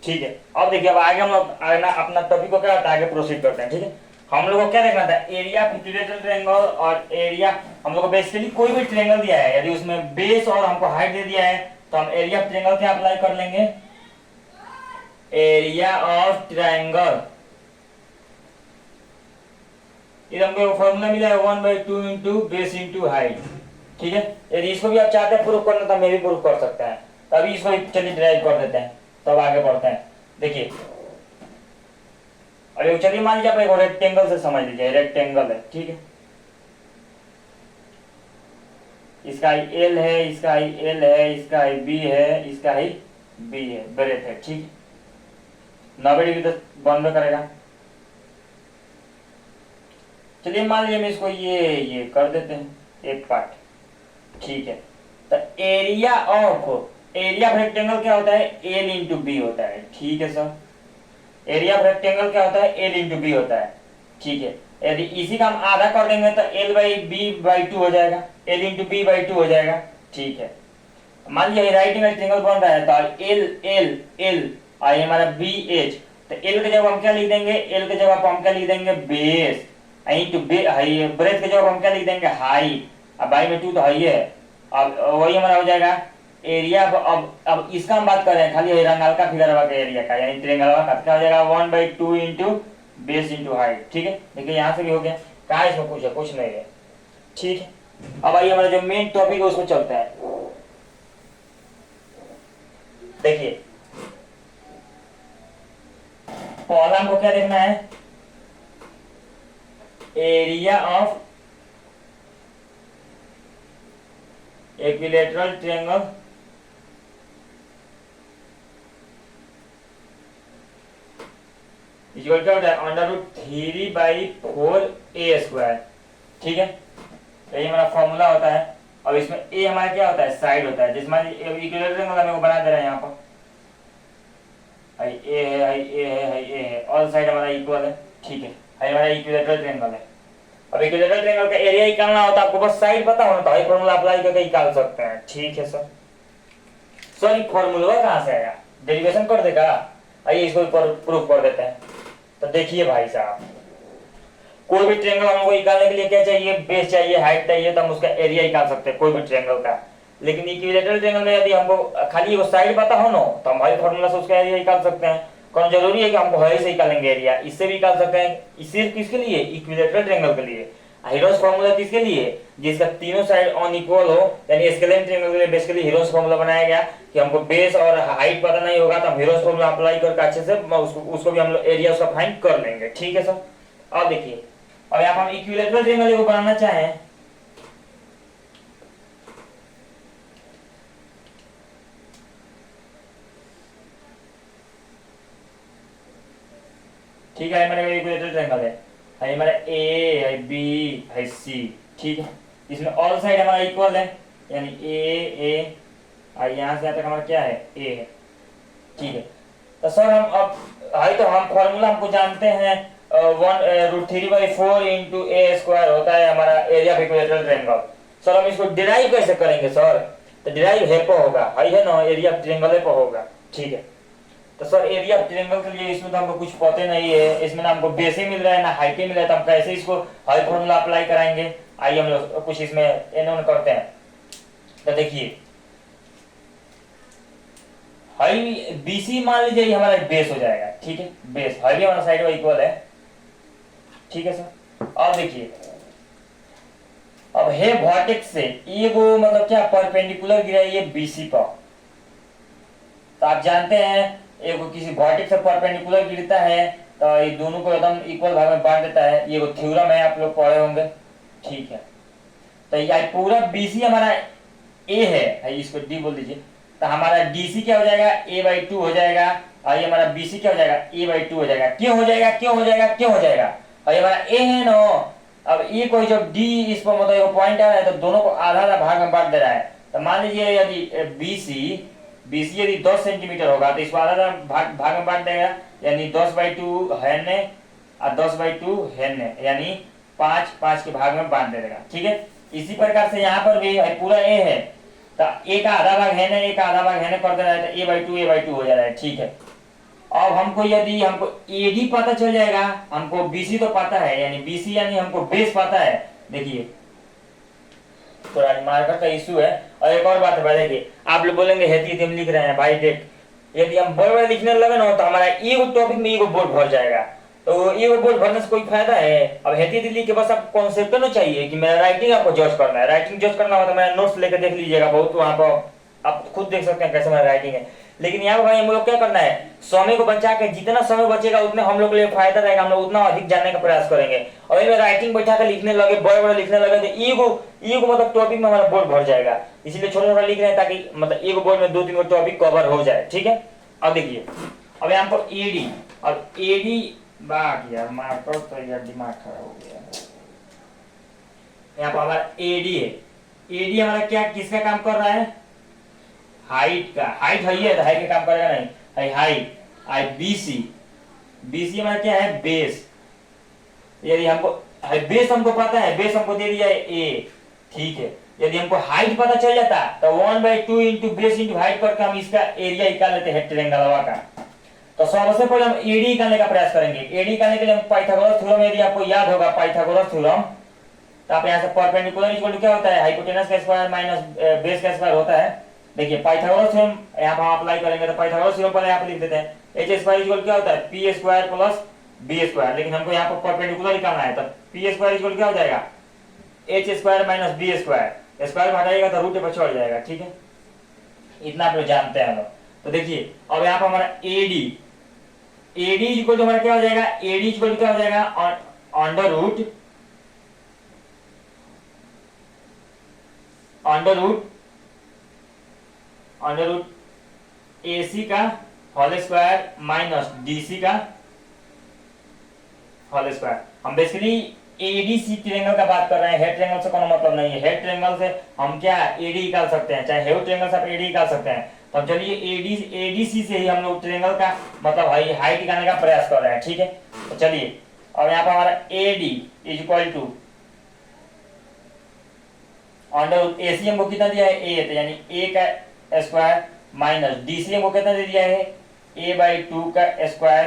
ठीक है। अब देखिए, अब आगे हम लोग अपना टॉपिक को क्या आगे प्रोसीड करते हैं। ठीक है, हम लोग को क्या देखना था एरिया ऑफ इक्विलेटरल ट्रायंगल और एरिया। हम लोग को बेसिकली कोई भी ट्रायंगल दिया है, यदि उसमें बेस और हमको हाइट दे दिया है तो हम एरिया ऑफ ट्रायंगल क्या अप्लाई कर लेंगे एरिया ऑफ ट्रायंगल। इधर हमको फॉर्मूला मिला है 1/2 इंटू बेस इंटू हाइट। ठीक है, यदि इसको भी आप चाहते हैं प्रूव करना तो मैं भी प्रूव कर सकता है। तभी इसको चलिए ड्राइव कर देते हैं, तब आगे बढ़ते हैं। देखिए, अरे चलिए मान लीजिए आप एक रेक्टेंगल से समझ लीजिए, रेक्टेंगल है। ठीक है, इसका ही एल है, इसका ही एल है, इसका ही बी है, इसका ही बी है, ब्रेथ है। ठीक है, 90 डिग्री तो बनबे करेगा। चलिए मान लीजिए हम इसको ये कर देते हैं एक पार्ट। ठीक है, तो एरिया ऑफ रेक्टेंगल क्या होता है एल इंटू बी होता है। ठीक है सर, एरिया ऑफ रेक्टेंगल क्या होता है एल इंटू बी होता है। ठीक है, यदि इसी का हम आधा कर देंगे तो l/b/2 हो जाएगा, l इंटू b/2 हो जाएगा। ठीक है, मान लीजिए राइट एंगल ट्रायंगल बन रहा है तो l और हमारा BH, तो l के जगह हम क्या लिख देंगे l के जगह हम क्या लिख देंगे बेस इंटू ब्रेथ के जगह हम क्या लिख देंगे हाइट, अब बाई में 2 तो हाई है। अब वही हमारा हो जाएगा एरिया। अब इसका हम बात कर रहे हैं खाली रंगाल का फिगर का एरिया का, यानी ट्रायंगल का क्या हो जाएगा 1/2 इंटू बेस इंटू हाइट। ठीक है, देखिए यहाँ से भी हो गया, कहा इसमें कुछ है कुछ नहीं है। ठीक है, अब आइए हमारा जो मेन टॉपिक है उसमें चलता है। देखिए, पहला हमको क्या देखना है area of equilateral triangle equal क्या होता है √3/4a²। ठीक है, तो ये हमारा फॉर्मूला होता है। अब इसमें a हमारा क्या होता है साइड होता है, जिसमें इक्विलेटरल ट्रायंगल हमें बना दे रहे हैं यहाँ पर हाई ए है, हाई ए है, हाई ए है, ऑल साइड हमारा इक्वल है। ठीक है, हाई हमारा इक्विलेटरल ट्रायंगल है। अब इक्विलेटरल ट्रायंगल का एरिया निकालना होता है आपको बस साइड पता होना तो हाई फॉर्मूला अप्लाई करके निकाल सकते हैं। ठीक है सर, सर ये फॉर्मूला कहाँ से आया डेरिवेशन कर देगा। आइए इसको प्रूफ कर देते हैं। तो देखिए भाई साहब, कोई भी ट्रायंगल हमको निकालने के लिए क्या चाहिए बेस चाहिए, हाइट चाहिए, तो हम उसका एरिया निकाल सकते हैं कोई भी ट्रायंगल का। लेकिन इक्विलेटरल ट्रायंगल में यदि हमको खाली वो साइड पता हो ना तो हम हाई फॉर्मूला से उसका एरिया निकाल सकते हैं। कौन जरूरी है कि हमको हाई से निकालेंगे एरिया, इससे भी निकाल सकते हैं। सिर्फ किसके लिए इक्विलेटरल ट्रायंगल के लिए। हीरोस फार्मूला किसके लिए जिसका तीनों साइड अनइक्वल हो, यानी स्केलेन ट्रायंगल के लिए बेसिकली हीरोस फार्मूला बनाया गया कि हमको बेस और हाइट पता नहीं होगा तो हम हीरोस फार्मूला अप्लाई करके अच्छे से उसको भी हम लोग एरिया उसका फाइंड कर लेंगे। ठीक है सर, अब देखिए, अब यहाँ पर हम इक्विलेटरल ट्रायंगल को बनाना चाहें ठीक है, हमारे इक्विलेटरल ट्रायंगल है हमारा ए है बी है सी। ठीक है, इसमें ऑल साइड हमारा इक्वल है, यानी ए ए और यहाँ से यहाँ तक हमारा क्या है ए है। ठीक है, तो सर हम अब हाई तो हम फॉर्मूला हमको जानते हैं 1√3/4 इंटू ए स्क्वायर होता है हमारा area of equilateral triangle. Sir हम इसको डिराइव कैसे करेंगे सर? तो डिराइव है पे होगा, हाई है ना, एरिया ऑफ ट्रायंगल पे होगा, ठीक है। तो सर एरिया ऑफ ट्रायंगल के लिए इसमें तो हमको कुछ पता नहीं है, इसमें ना हमको बेस ही मिल रहा है ना हाइट ही मिल रहा है, तो हम कैसे इसको हाई फॉर्मूला अप्लाई कराएंगे? आइए हम लोग कुछ इसमें एनोन करते हैं। तो देखिए हाई बीसी मान लीजिए ये हमारा बेस हो जाएगा, ठीक है, बेस हाई भी हमारा साइड वाइज इक्वल है, ठीक है सर। अब देखिए अब है वर्टेक्स से ये वो मतलब क्या परपेंडिकुलर गिरा है ये बीसी पर, तो आप जानते हैं एक किसी वर्टेक्स से परपेंडिकुलर गिरता है तो ये दोनों को एकदम इक्वल भाग में बांट देता है, ये वो थ्योरम है, आप लोग पढ़े होंगे, ठीक है। तो ये पूरा बीसी हमारा ए है, इसको डी बोल दीजिए, तो हमारा डीसी क्या हो जाएगा a/2 हो जाएगा, और ये हमारा बीसी क्या हो जाएगा a/2 हो जाएगा। क्यों हो जाएगा, क्यों हो जाएगा, क्यों हो जाएगा? और ये हमारा ए है ना, अब ये कोई जब डी इस पर मतलब पॉइंट आ रहा है तो दोनों को आधा आधा भाग में बांट दे रहा है। तो मान लीजिए यदि बीसी यदि 10 सेंटीमीटर होगा तो इसको आधा भाग में बांट देगा, यानी 10/2 हेने और 10/2 हेने, यानी 5 के भाग में बांट देगा, ठीक है। इसी प्रकार से यहाँ पर भी पूरा ए है तो ए का आधा भाग है ना, ए का आधा भाग है ना कर दे रहा है, तो a/2 हो जा रहा है, ठीक है। अब हमको यदि हमको एडी पता चल जाएगा, हमको बीसी तो पता है, यानी बीसी यानी हमको बेस पता है। देखिए थोड़ा मार्कर का इशू है। और एक और बात है भाई, देखिए आप लोग बोलेंगे हेती हम लिख रहे हैं भाई, देख यदि हम बड़े बड़े लिखने लगे ना तो हमारा ईगो टॉपिक में ईगो बोर्ड भर जाएगा, तो ईगो बोर्ड भरने से कोई फायदा है? अब हेती लिख के बस आपको कॉन्सेप्ट ना चाहिए कि मेरा राइटिंग आपको जज करना है, राइटिंग जज करना हो तो मेरा नोट्स लेकर देख लीजिएगा, बहुत वहां पर आप खुद देख सकते हैं कैसे मेरा राइटिंग है। लेकिन यहाँ पर भाई हम लोग क्या करना है, समय को बचा के जितना समय बचेगा उतने हम लोग के लिए फायदा रहेगा, हम लोग उतना अधिक जानने का प्रयास करेंगे। और ये राइटिंग बैठा कर लिखने लगे, बड़े बड़े लिखने लगे तो ईगो मतलब टॉपिक में हमारा बोर्ड भर जाएगा, इसलिए छोटा छोटा लिख रहे हैं ताकि मतलब ईगो बोर्ड में 2-3 टॉपिक कवर हो जाए, ठीक है। अब देखिए अब यहाँ पर एडी और एडी बात यार मार्कर तो यार दिमाग खराब हो गया। यहाँ पर हमारा एडी है, एडी हमारा क्या किसका काम कर रहा है? हाइट का, हाइट है तो हाइट का काम करेगा नहीं, हाइट आई बीसी हमारा क्या है बेस, यदि हमको बेस हमको पता है, बेस हमको दे दिया है ए, ठीक है। यदि हमको हाइट पता चल जाता तो 1/2 इंटू बेस इंटू हाइट करके हम इसका एरिया निकाल लेते हैं ट्रायंगल का। तो सबसे पहले हम एडी निकालने का प्रयास करेंगे। एडी निकालने के लिए हम पाइथागोरस थ्योरम, यदि आपको याद होगा पाइथागोरस थ्योरम, तो आप यहाँ से परपेंडिकुलर इक्वल टू क्या होता है, हाइपोटेनस का स्क्वायर माइनस बेस का स्क्वायर होता है। देखिए पाइथागोरस थ्योरम यहाँ पर हम अप्लाई करेंगे, तो पाइथागोरस थ्योरम पहले यहाँ पे लिख देते हैं, h स्क्वायर इक्वल क्या होता है p square plus b square, लेकिन हमको यहाँ पर परपेंडिकुलर निकालना है, तो p स्क्वायर इक्वल क्या हो जाएगा h square minus b square, square हटाइएगा तो रूट पर छोड़ जाएगा, ठीक है। इतना आप लोग जानते हैं हम लोग। तो देखिए अब यहाँ पर हमारा एडी इक्वल टू हमारा क्या हो जाएगा, एडी इक्वल टू क्या हो जाएगा अंडर रूट AC का होल स्क्वायर माइनस DC का होल स्क्वायर। हम बेसिकली ADC ट्रायंगल का बात कर रहे हैं, हेड ट्रायंगल से कोनो मतलब नहीं है। हेड ट्रायंगल से हम क्या AD निकाल सकते हैं, चाहे हेड ट्रायंगल से आप AD निकाल सकते हैं। तो हम चलिए ADC से ही हम लोग ट्रायंगल का मतलब हाइट निकालने का प्रयास कर रहे हैं, ठीक है। तो चलिए अब यहाँ पर हमारा AD equal to under AC हमको कितना दिया है A, तो यानी A का स्क्वायर माइनस DC हमको कितना दे दिया है a/2 का स्क्वायर,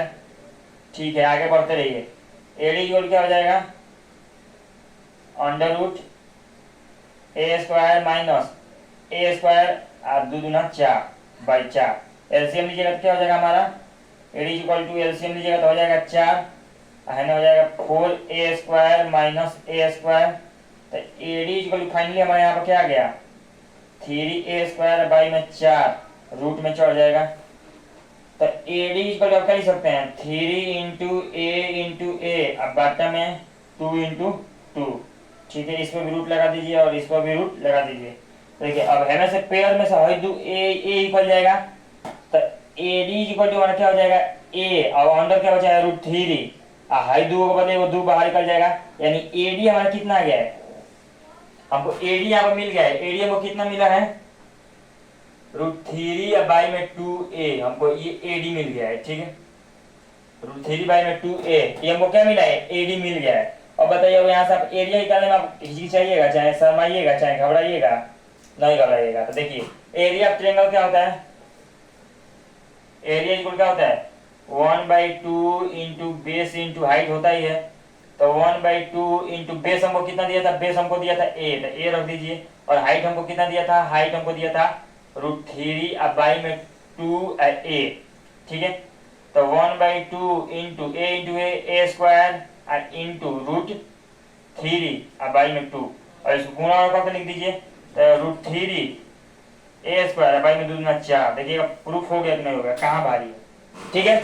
ठीक है। आगे बढ़ते रहिए, AD इक्वल क्या हो जाएगा under root A square minus A square और 2 दूना 4/4। एलसीएम लीजिएगा तो क्या हो जाएगा हमारा AD इक्वल टू एलसीएम लीजिएगा तो हो जाएगा 4 है ना, हो जाएगा 4A square minus A square. तो AD इक्वल फाइनली हमारे यहाँ पर क्या आ गया 3A स्क्वायर बाई में 4 रूट में चढ़ जाएगा। तो AD इक्वल आप क्या लिख सकते हैं 3 इंटू A अब बाटा में 2 इंटू 2, ठीक है। इस पर भी रूट लगा दीजिए और इस पर भी रूट लगा दीजिए। देखिए अब है में से पेयर में से हई दू A इक्वल जाएगा, तो AD इक्वल टू हमारा क्या हो जाएगा A और अंदर क्या हो जाएगा √3 हाई 2 को बदले वो 2 बाहर निकल जाएगा, यानी AD हमारा कितना आ गया है, हमको AD यहाँ पर मिल गया है। AD हमको कितना मिला है √3/2a हमको ये AD मिल गया है, ठीक है। √3/2a ये हमको क्या मिला है, AD मिल गया है। और बताइए अब यहाँ से आप एरिया निकालने में आप हिचकिचाइएगा, चाहे शर्माइएगा, चाहे घबराइएगा, नहीं घबराइएगा। तो देखिए एरिया ऑफ ट्रायंगल क्या होता है, एरिया इक्वल क्या होता है 1/2 इंटू बेस इंटू हाइट होता ही है। तो 1/2 इंटू बेस हमको कितना दिया था, बेस हमको दिया था a, तो a रख दीजिए। और हाइट हमको कितना दिया था, हाइट हमको दिया था √3/2a, ठीक है। तो 1/2 इंटू a स्क्वायर और इंटू √3/2 और इसको गुणा करके लिख दीजिए। तो √3a स्क्वायर बाई में 2 दूना 4। देखिएगा प्रूफ हो गया कि नहीं हो गया, कहाँ भारी है, ठीक है।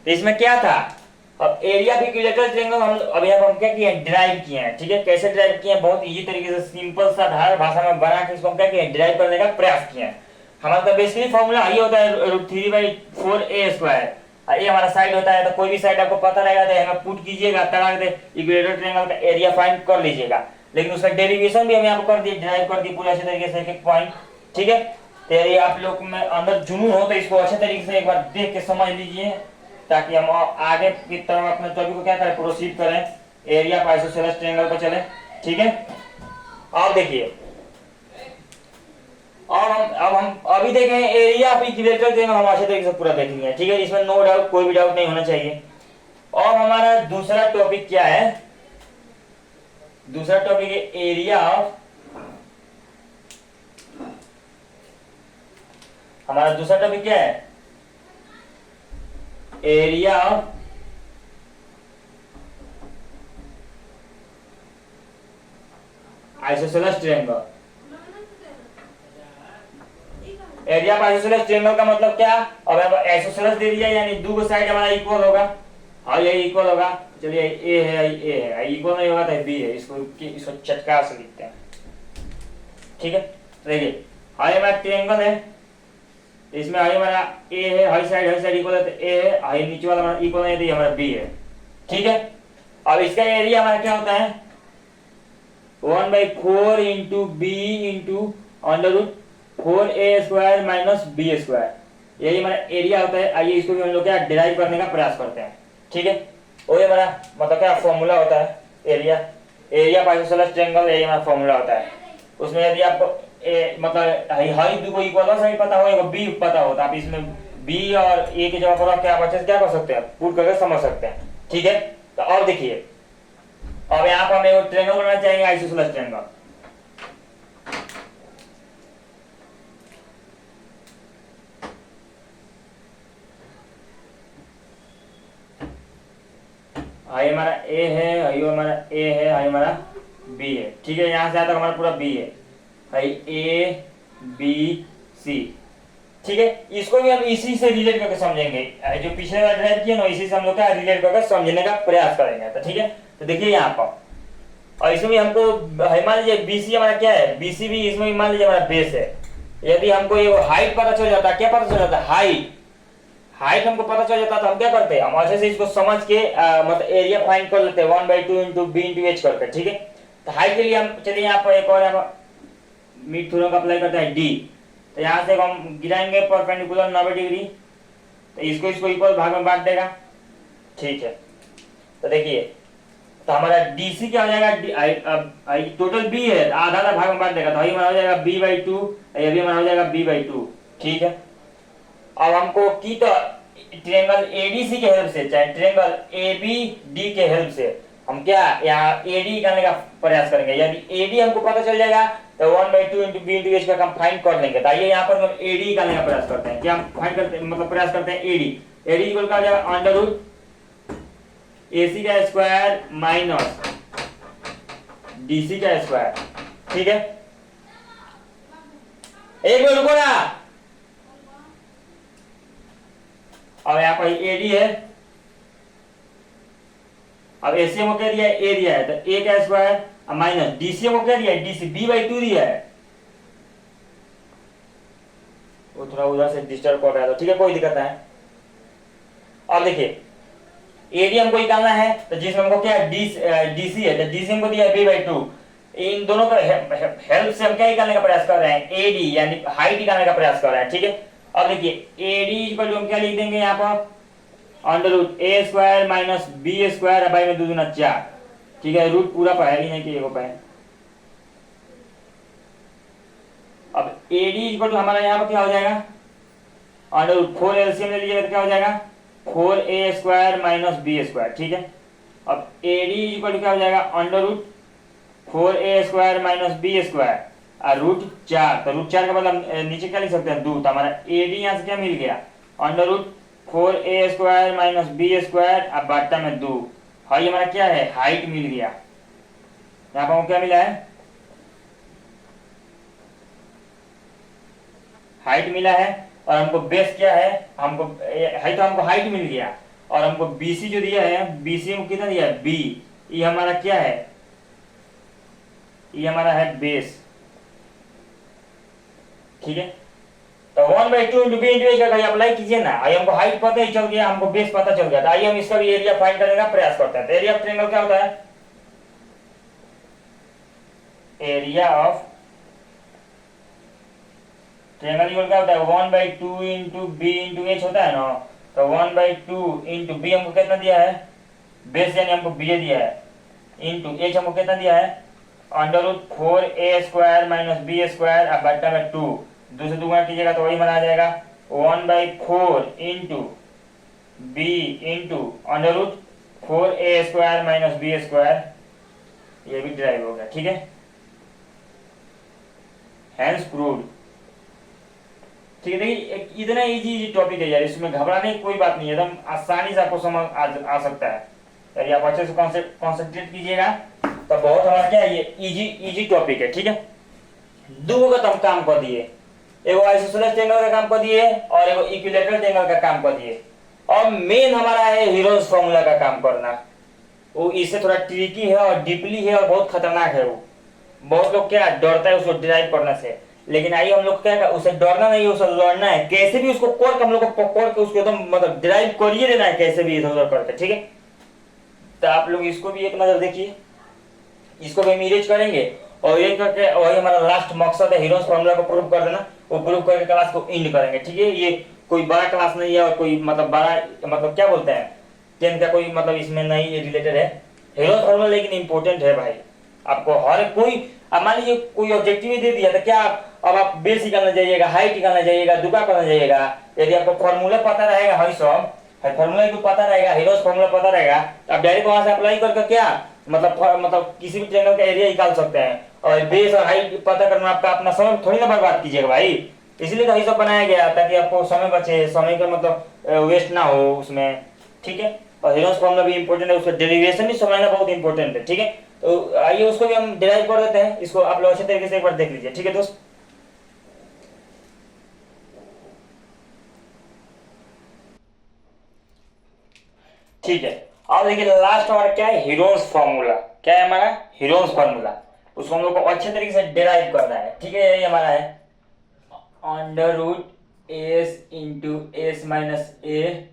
तो इसमें क्या था, अब एरिया ऑफ इक्विलेटरल ट्रायंगल हम अभी हम क्या किए, डिराइव किए हैं, ठीक है। कैसे डिराइव किए हैं, बहुत इजी तरीके से सिंपल साधारण भाषा में बना के इसको हम क्या किए, डिराइव करने का प्रयास किए हैं। हमारा तो बेसिकली फॉर्मूला ये होता है √3/4a स्क्वायर। ये हमारा साइड होता है, तो कोई भी साइड आपको पता रहेगा तो हमें पुट कीजिएगा, तड़ाक दे इक्विलेटरल ट्रायंगल का एरिया फाइंड कर लीजिएगा। लेकिन उसका डेरिवेशन भी हम यहाँ पर कर दिए, डिराइव कर दिए पूरे अच्छे तरीके से, एक पॉइंट, ठीक है। तो यदि आप लोग में अंदर जुनून हो तो इसको अच्छे तरीके से एक बार देख के समझ लीजिए, ताकि हम आगे की तरफ अपने टॉपिक को क्या करें, प्रोसीड करें, एरिया ऑफ आइसोसेलेस ट्रायंगल पर चले, ठीक है। अब देखिए, अब हम अभी देखें एरिया ऑफ इक्विलेटरल ट्रायंगल, हम अच्छे तरीके से पूरा देख लिया, ठीक है। इसमें नो डाउट, कोई भी डाउट नहीं होना चाहिए। और हमारा दूसरा टॉपिक क्या है, दूसरा टॉपिक है एरिया ऑफ, हमारा दूसरा टॉपिक क्या है, area of isosceles triangle. Area of isosceles triangle का मतलब क्या, अब आइसोसेलेस दे दिया यानी दो साइड हमारा इक्वल होगा, हाँ ये इक्वल होगा। चलिए ए है, इक्वल नहीं होगा तो बी है, इसको चटका से लिखते हैं, ठीक है। देखिए हाई हमारा ट्रायंगल है, इसमें हाई हमारा ए है, हाई साइड इक्वल है तो ए है, हाई नीचे वाला हमारा इक्वल है तो हमारा बी है, ठीक है। अब इसका एरिया हमारा क्या होता है 1/4 into B into √4a square minus B square, यही हमारा एरिया होता है। आइए इसको भी हम लोग क्या डिराइव करने का प्रयास करते हैं, ठीक है। वही हमारा मतलब क्या फॉर्मूला होता है, एरिया ऑफ आइसोसेलेस ट्रायंगल, यही हमारा फॉर्मूला होता है। उसमें यदि आपको मतलब हाई दो को इक्वल साइड पता हो, बी पता हो, तो आप इसमें बी और ए की जगह पर आप क्या अच्छे से क्या कर सकते हैं, पुट करके समझ सकते हैं, ठीक है। तो अब देखिए, अब यहाँ पर हम एक ट्रायंगल बनाना चाहेंगे, आइसोसेलेस ट्रायंगल। हाई हमारा ए है, हाई हमारा ए है, हाई हमारा बी है, ठीक है। यहाँ से आता हमारा पूरा बी है, हाई ए बी सी, ठीक है। इसको भी हम इसी से रिलेट करके समझेंगे, जो पिछले बार ड्राइव किया ना इसी से हम लोग क्या रिलेट करके समझने का प्रयास करेंगे, तो ठीक है। तो देखिए यहाँ पर, और इसमें भी हमको मान लीजिए बीसी हमारा क्या है, बीसी भी इसमें भी मान लीजिए हमारा बेस है। यदि हमको ये हाइट पता चल जाता है, क्या पता चल जाता है, हाइट हमको पता चल जाता है, तो हम क्या करते हैं, हम अच्छे से इसको समझ के मतलब एरिया फाइंड कर लेते हैं 1/2 इंटू बी इंटू एच करके, ठीक है। तो हाइट के लिए हम चलिए यहाँ पर एक और मिड थ्योरम का अप्लाई करते हैं डी। तो यहाँ से हम गिराएंगे परपेंडिकुलर 90 डिग्री, तो इसको इक्वल भाग में बांट देगा, ठीक है। तो देखिए, तो हमारा डीसी क्या हो जाएगा, टोटल बी है, आधा आधा भाग में बांट देगा, तो हमारा हो जाएगा b/2, ये भी हमारा हो जाएगा b/2, ठीक है। अब हमको की तो ट्रायंगल एडीसी के हेल्प से, चाहे ट्रायंगल एबीडी के हेल्प से हम क्या यहाँ एडी निकालने का प्रयास करेंगे। यदि एडी हमको पता चल जाएगा तो 1/2 इंटू बी इंटू एच का हम फाइंड कर लेंगे। तो आइए यहाँ पर हम एडी निकालने का प्रयास करते हैं, क्या हम फाइंड करते हैं, मतलब प्रयास करते हैं एडी इक्वल का हो जाएगा √AC का स्क्वायर माइनस DC का स्क्वायर, ठीक है। एक मिनट रुको ना, अब यहाँ पर एडी है, अब एसी को क्या दिया है, ए दिया है, तो ए का स्क्वायर माइनस डीसी को क्या दिया है, डीसी b/2 दिया है। वो थोड़ा उधर से डिस्टर्ब कर रहा है, तो ठीक है कोई दिक्कत नहीं। अब देखिए एडी हमको निकालना है, तो जिसमें हमको क्या डीसी है, तो डीसी हमको दिया है b/2, इन दोनों का हेल्प से हम क्या निकालने का प्रयास कर रहे हैं, एडी यानी हाइट निकालने का प्रयास कर रहे हैं, ठीक है। अब देखिए एडी इक्वल टू हम क्या लिख देंगे यहाँ पर, under root A square minus B square by में 2 दूना 4, ठीक है। रूट पूरा पढ़ा ही नहीं कि एगो पाए। अब एडी इक्वल टू हमारा यहाँ पर क्या हो जाएगा, अंडर रूट 4 एलसीएम ले लीजिएगा तो क्या हो जाएगा 4a square minus B square, ठीक है। अब एडी इक्वल टू क्या हो जाएगा under root 4a square minus B square और रूट 4, तो रूट 4 का मतलब नीचे क्या लिख सकते हैं 2, तो हमारा एडी यहाँ से क्या मिल गया under root 4a square minus B square अब बाटा में 2, हाँ ये हमारा क्या है हाइट मिल गया। यहाँ पर हमको क्या मिला है, हाइट मिला है, और हमको बेस क्या है, हमको हाइट, तो हमको हाइट मिल गया, और हमको बीसी जो दिया है, बीसी में कितना दिया है बी, ये हमारा क्या है, ये हमारा है बेस, ठीक है। तो 1/2 इंटू बी इंटू ए का अप्लाई कीजिए ना, आइए हमको हाइट पता ही चल गया, हमको बेस पता चल गया, तो आइए हम इसका भी एरिया फाइंड करने का प्रयास करते हैं। तो एरिया ऑफ ट्रायंगल क्या होता है, एरिया ऑफ ट्रायंगल क्या होता है 1/2 इंटू बी इंटू एच होता है ना, तो 1/2 इंटू बी हमको कितना दिया है बेस यानी हमको बी दिया है, इंटू एच हमको कितना दिया है under root 4a square minus B square अब बट्टा में 2, 2 से 2 गुणा कीजिएगा तो वही बना जाएगा 1/4 into B into under root 4a square minus B square, ये भी ड्राइव हो गया, ठीक है। हैंस प्रूव्ड, ठीक है। देखिए इतना इजी टॉपिक है यार, इसमें घबराने की कोई बात नहीं है, एकदम आसानी से आपको समझ आ सकता है, यदि आप अच्छे से कॉन्सेंट्रेट कीजिएगा तो बहुत हमारा क्या है ये इजी टॉपिक है, ठीक है। दो का तो हम काम कर दिए, एगो आइसोसेलेस ट्रायंगल का काम कर दिए और एगो इक्विलैटरल ट्रायंगल का काम कर दिए, और मेन हमारा है हीरोज फॉर्मूला का काम करना, वो इससे थोड़ा ट्रिकी है और डीपली है और बहुत खतरनाक है, वो बहुत लोग क्या डरता है उसको डिराइव करने से, लेकिन आइए हम लोग क्या उसे डरना नहीं, उसे लड़ना है, कैसे भी उसको कोर हम लोग को पकड़ के उसको एकदम मतलब डिराइव करिए देना है, कैसे भी इधर उधर करके, ठीक है। तो आप लोग इसको भी एक नजर देखिए, इसको भी हम इरेज करेंगे और ये करके वही हमारा लास्ट मकसद है हीरोज फॉर्मूला को प्रूव कर देना, वो प्रूव करके क्लास को एंड करेंगे, ठीक है। ये कोई बड़ा क्लास नहीं है और कोई मतलब बड़ा मतलब क्या बोलते हैं 10 का कोई मतलब इसमें नहीं रिलेटेड है हीरोज फॉर्मूला, लेकिन इंपॉर्टेंट है भाई, आपको हर कोई, अब मान लीजिए कोई ऑब्जेक्टिव दे दिया तो क्या अब आप बेस निकालना जाइएगा, हाइट निकालना जाइएगा, दुका करना जाइएगा, यदि आपको फॉर्मूला पता रहेगा, हर सब फॉर्मूला को पता रहेगा, हीरोज फॉर्मूला पता रहेगा, तो आप डायरेक्ट वहां से अप्लाई करके क्या मतलब किसी भी ट्रायंगल का एरिया निकाल सकते हैं, और बेस और हाइट पता करना आपका अपना समय थोड़ी ना बर्बाद कीजिएगा भाई, इसलिए तो ये सब बनाया गया ताकि आपको समय बचे, समय का मतलब वेस्ट ना हो उसमें, ठीक है। और हीरोज फॉर्मूला भी इंपॉर्टेंट है, उसका डेरिवेशन भी समझना बहुत इंपॉर्टेंट है, ठीक है। तो आइए उसको भी हम डिराइव कर देते हैं, इसको आप लोग अच्छे तरीके से एक बार देख लीजिए, ठीक है दोस्त। ठीक है, अब देखिए लास्ट हमारा क्या है हीरोज फॉर्मूला, क्या है हमारा हीरोज फॉर्मूला, उसको हम लोग को अच्छे तरीके से डिराइव करना है, ठीक है। ये हमारा है under root S into S minus A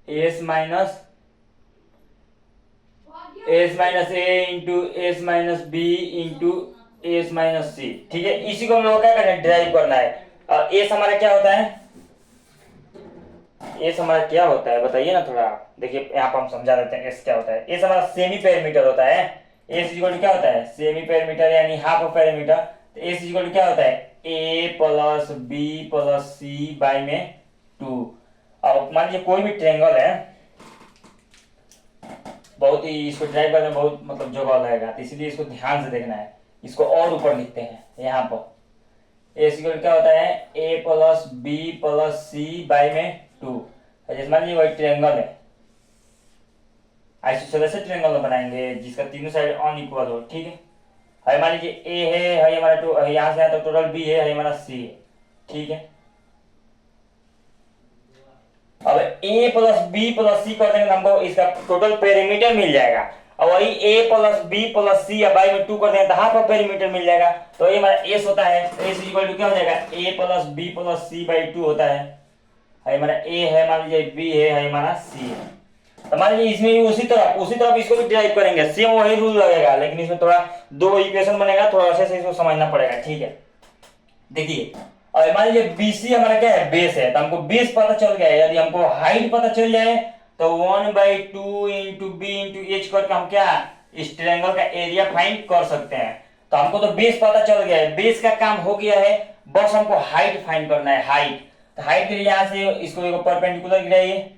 S minus A into S minus B into S minus C, ठीक है। इसी को हम लोग क्या करना है डिराइव करना है। और एस हमारा क्या होता है, एस हमारा क्या होता है बताइए ना थोड़ा, देखिए यहाँ पर हम समझा देते हैं एस क्या होता है। एस हमारा सेमी पेरीमीटर होता है, एस इक्वल क्या होता है सेमी पेरीमीटर यानी हाफ पेरीमीटर, तो एस इक्वल क्या होता है A plus B plus C by में 2। अब मान लीजिए कोई भी ट्रायंगल है, बहुत ही इसको ड्राइव करने में बहुत मतलब जगह लगेगा, तो इसलिए इसको ध्यान से देखना है, इसको और ऊपर लिखते हैं यहाँ पर ए इक्वल क्या होता है A plus B plus C by में 2। जैसे मान लीजिए वही ट्रायंगल है, आइसोसेलेस ट्रायंगल बनाएंगे जिसका तीनों साइड अनइक्वल हो, ठीक है। मान लीजिए ए है हमारा यहाँ से तो टोटल बी है हमारा सी है, ठीक है। अब a प्लस बी प्लस सी कर देंगे हमको इसका टोटल पेरीमीटर मिल जाएगा, और वही a प्लस बी प्लस सी या बाई में 2 कर देंगे तो हाफ ऑफ पेरीमीटर मिल जाएगा, तो ये हमारा s होता है, s इक्वल टू क्या हो जाएगा a plus B plus C by 2 होता है हमारा a है, मान लीजिए b है हमारा c है, तो मान लीजिए इसमें भी उसी तरफ इसको भी ड्राइव करेंगे, सेम वही रूल लगेगा, लेकिन इसमें थोड़ा दो इक्वेशन बनेगा, थोड़ा से इसको समझना पड़ेगा, ठीक है। देखिए और मान लीजिए बीसी हमारा क्या है, बेस है, तो हमको बेस पता चल गया है। यदि हमको हाइट पता चल जाए तो 1/2 इंटू बी इंटू एच करके हम क्या इस ट्रायंगल का एरिया फाइंड कर सकते हैं। तो हमको तो बेस पता चल गया है, बेस का काम हो गया है, बस हमको हाइट फाइंड करना है। हाइट, तो हाइट के लिए यहां से इसको एक परपेंडिकुलर गिराइए,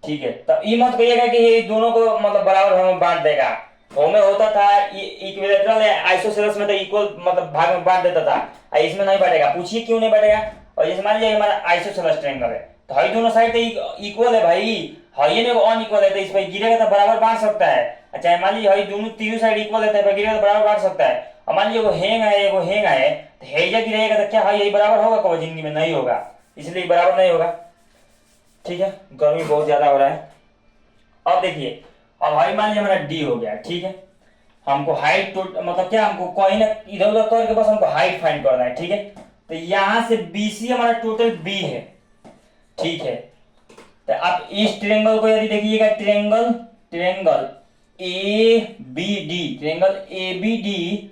ठीक है। तो ये मत कहिएगा कि ये दोनों को मतलब बराबर भाग में बांट देगा। में होता था इक्विलेटरल आइसोसेलेस में तो इक्वल मतलब भाग में बांट देता था, इसमें नहीं बांटेगा। पूछिए क्यों नहीं बांटेगा। और जैसे मान लीजिए हमारा आइसोसेलेस ट्रायंगल है, तो हई दोनों साइड तो इक्वल है भाई, हई ने अनइक्वल है तो इस पर गिरेगा तो बराबर बांट सकता है। अच्छा मान लीजिए हई दोनों तीनों साइड इक्वल है तो गिरेगा तो बराबर बांट सकता है। और मान लीजिए वो हैंग है, वो हैंग है, तो हेजा गिरेगा तो क्या हई यही बराबर होगा, कभी जिंदगी में नहीं होगा, इसलिए बराबर नहीं होगा, ठीक है। गर्मी बहुत ज्यादा हो रहा है। अब देखिए अब हाइट मान लीजिए हमारा डी हो गया, ठीक है। हमको हाइट मतलब क्या, हमको कहीं ना इधर उधर करके बस हमको हाइट फाइंड करना है, ठीक है। तो यहां से बीसी हमारा टोटल बी है, ठीक है। तो आप इस ट्रायंगल को यदि देखिएगा, triangle triangle A B D, triangle A B D,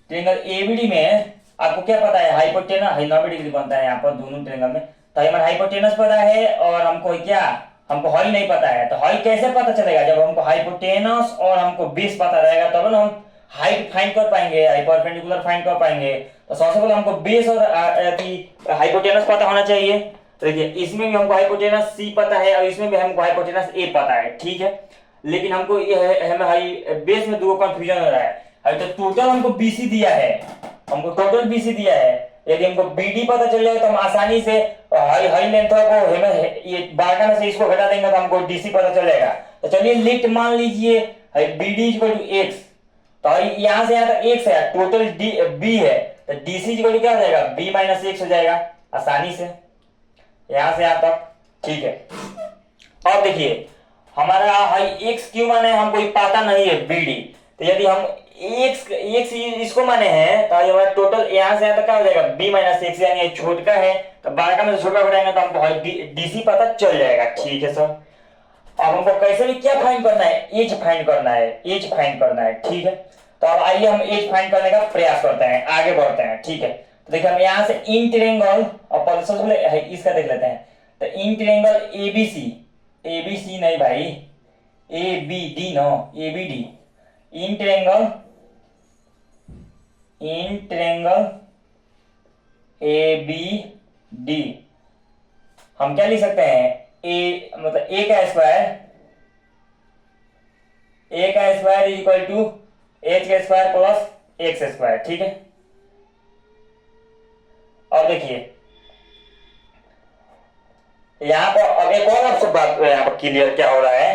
triangle A B D में आपको क्या पता है, हाइपोटेनस है, 90 डिग्री बनता है यहाँ पर दोनों ट्रायंगल में। तो हमारा हाइपोटेनस पता है और हमको क्या, हमको हाई नहीं पता है। तो हाई कैसे पता चलेगा, जब हमको हाइपोटेनस और हमको बेस पता रहेगा तब ना हम हाइट फाइंड कर पाएंगे, परपेंडिकुलर फाइंड कर पाएंगे। तो सबसे पहले हमको बेस और हाइपोटेनस पता होना चाहिए। तो देखिए इसमें भी हमको हाइपोटेनस सी पता है और इसमें भी हमको हाइपोटेनस ए पता है, ठीक है। लेकिन हमको ये हमें हाई बेस में दो कंफ्यूजन हो रहा है। तो टोटल हमको बीसी दिया है, हमको टोटल बीसी दिया है। यदि हमको बीडी पता चल जाए तो हम आसानी से हाई हाई लेंथ को हमें ये बारका में से इसको घटा देंगे तो हमको डीसी पता चलेगा। तो चलिए लिट मान लीजिए बीडी इक्वल टू एक्स, तो यहां से यहां तक एक्स है, टोटल डी बी है, तो डीसी इक्वल टू क्या हो जाएगा, बी माइनस एक्स हो जाएगा आसानी से यहां से यहां तक, ठीक है। अब देखिए हमारा हाई एक्स क्यों माने, हमको पता नहीं है बीडी। तो यदि हम एक्स एक्स इसको माने हैं तो हमारा टोटल यहां से यहां तक क्या हो जाएगा, बी माइनस एक्स, यानी छोटा है तो बारका में से छोटा घटाएंगे तो हमको डीसी पता चल जाएगा, ठीक है सर। अब हमको कैसे भी क्या फाइंड करना है, एज फाइंड करना है, एज फाइंड करना है, ठीक है। तो अब आइए हम एज फाइंड करने का प्रयास करते हैं, आगे बढ़ते हैं, ठीक है। तो देखिए हम यहाँ से इन ट्रायंगल और सबसे इसका देख लेते हैं। तो इन ट्रायंगल एबीसी, एबीसी नहीं भाई, A B D no, A B D, in triangle A B D हम क्या लिख सकते हैं, ए मतलब ए का square is equal to H का स्क्वायर प्लस एक्स स्क्वायर, ठीक है। अब देखिए यहां पर अब एक और आपसे बात यहां पर क्लियर क्या हो रहा है।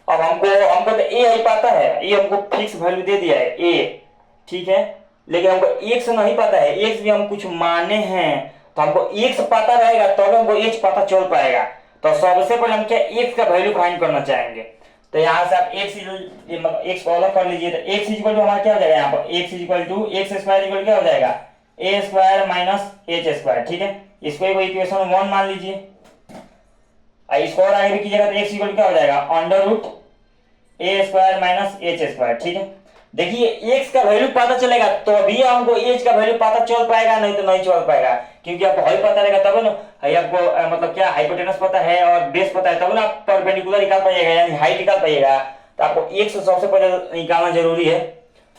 अब हमको तो ए ही पता है, ये हमको फिक्स वैल्यू दे दिया है ए, ठीक है। लेकिन हमको एक्स नहीं पता है, एक्स भी हम कुछ माने हैं, तो हमको एक्स पता रहेगा तब तो हमको एच पता चल पाएगा। तो सबसे पहले हम क्या एक्स का वैल्यू फाइंड करना चाहेंगे। तो यहाँ से आप एक्स को अलग कर लीजिए। तो एक्स इक्वल टू हमारा क्या हो जाएगा, यहाँ पर X equal to X square equal क्या हो जाएगा, A square minus H square, ठीक है। इसको एक इक्वेशन 1 मान लीजिए। इसको और आगे भी कीजिएगा तो एक्स इक्वल क्या हो जाएगा, under root A square minus H square, ठीक है। देखिए एक्स का वैल्यू पता चलेगा तो अभी हमको एच का वैल्यू पता चल पाएगा, नहीं तो नहीं चल पाएगा, क्योंकि आपको हाई पता रहेगा तब ना आपको मतलब क्या हाइपोटेनस पता है और बेस पता है, तब ना आप परपेंडिकुलर निकाल पाइएगा, यानी हाइट निकाल पाइएगा। तो आपको एक्स सबसे पहले निकालना जरूरी है,